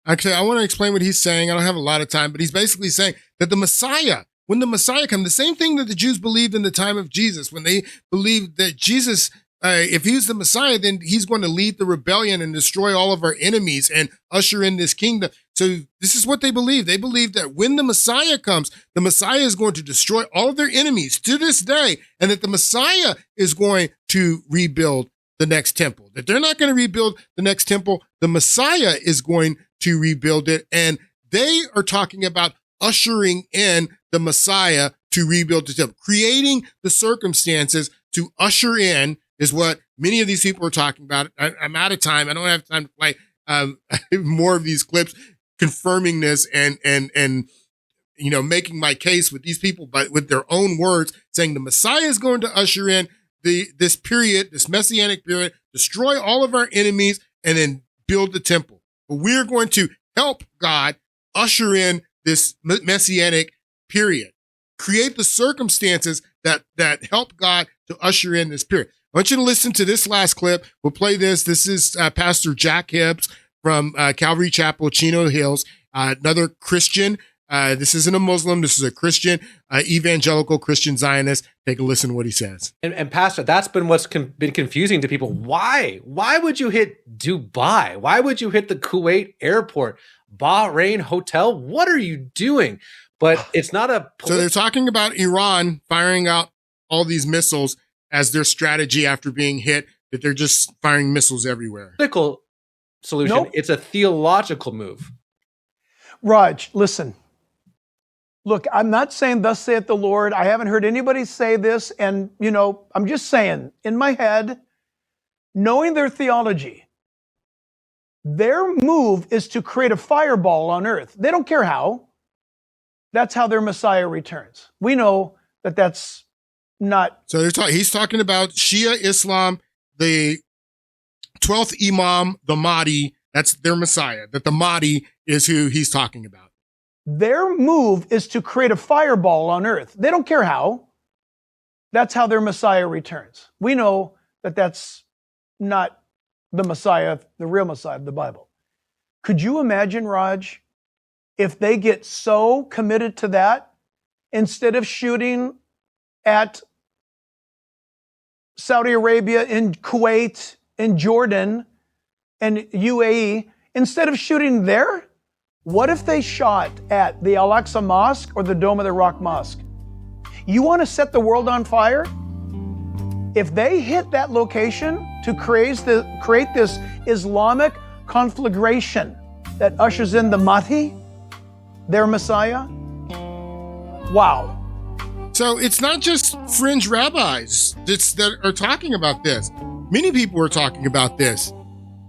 Actually, I want to explain what he's saying. I don't have a lot of time, but he's basically saying that the Messiah, when the Messiah comes, the same thing that the Jews believed in the time of Jesus, when they believed that Jesus, if he's the Messiah, then he's going to lead the rebellion and destroy all of our enemies and usher in this kingdom. So this is what they believe. They believe that when the Messiah comes, the Messiah is going to destroy all of their enemies to this day, and that the Messiah is going to rebuild the next temple. That they're not going to rebuild the next temple. The Messiah is going to rebuild it. And they are talking about ushering in the Messiah to rebuild the temple. Creating the circumstances to usher in is what many of these people are talking about. I'm out of time. I don't have time to play more of these clips confirming this and you know, making my case with these people, but with their own words, saying the Messiah is going to usher in this period, this messianic period, destroy all of our enemies, and then build the temple. But we're going to help God usher in this messianic period, create the circumstances that help God to usher in this period. I want you to listen to this last clip. We'll play this. This is Pastor Jack Hibbs from Calvary Chapel, Chino Hills, another Christian. This isn't a Muslim. This is a Christian, evangelical Christian Zionist. Take a listen to what he says. And Pastor, that's been what's been confusing to people. Why? Why would you hit Dubai? Why would you hit the Kuwait airport, Bahrain hotel? What are you doing? But it's not a... So they're talking about Iran firing out all these missiles as their strategy after being hit, that they're just firing missiles everywhere. Political solution. Nope. It's a theological move. Raj, listen. Look, I'm not saying thus saith the Lord. I haven't heard anybody say this. And, you know, I'm just saying, in my head, knowing their theology, their move is to create a fireball on earth. They don't care how. That's how their Messiah returns. We know that that's not. So he's talking about Shia Islam, the 12th Imam, the Mahdi. That's their Messiah. That the Mahdi is who he's talking about. Their move is to create a fireball on earth. They don't care how. That's how their Messiah returns. We know that that's not the Messiah, the real Messiah of the Bible. Could you imagine, Raj, if they get so committed to that, instead of shooting at Saudi Arabia, in Kuwait, in Jordan, and UAE, instead of shooting there, what if they shot at the Al-Aqsa Mosque or the Dome of the Rock Mosque? You want to set the world on fire? If they hit that location to create this Islamic conflagration that ushers in the Mahdi, their Messiah, wow. So it's not just fringe rabbis that are talking about this. Many people are talking about this.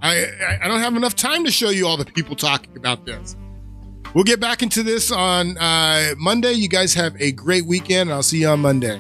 I don't have enough time to show you all the people talking about this. We'll get back into this on Monday. You guys have a great weekend. I'll see you on Monday.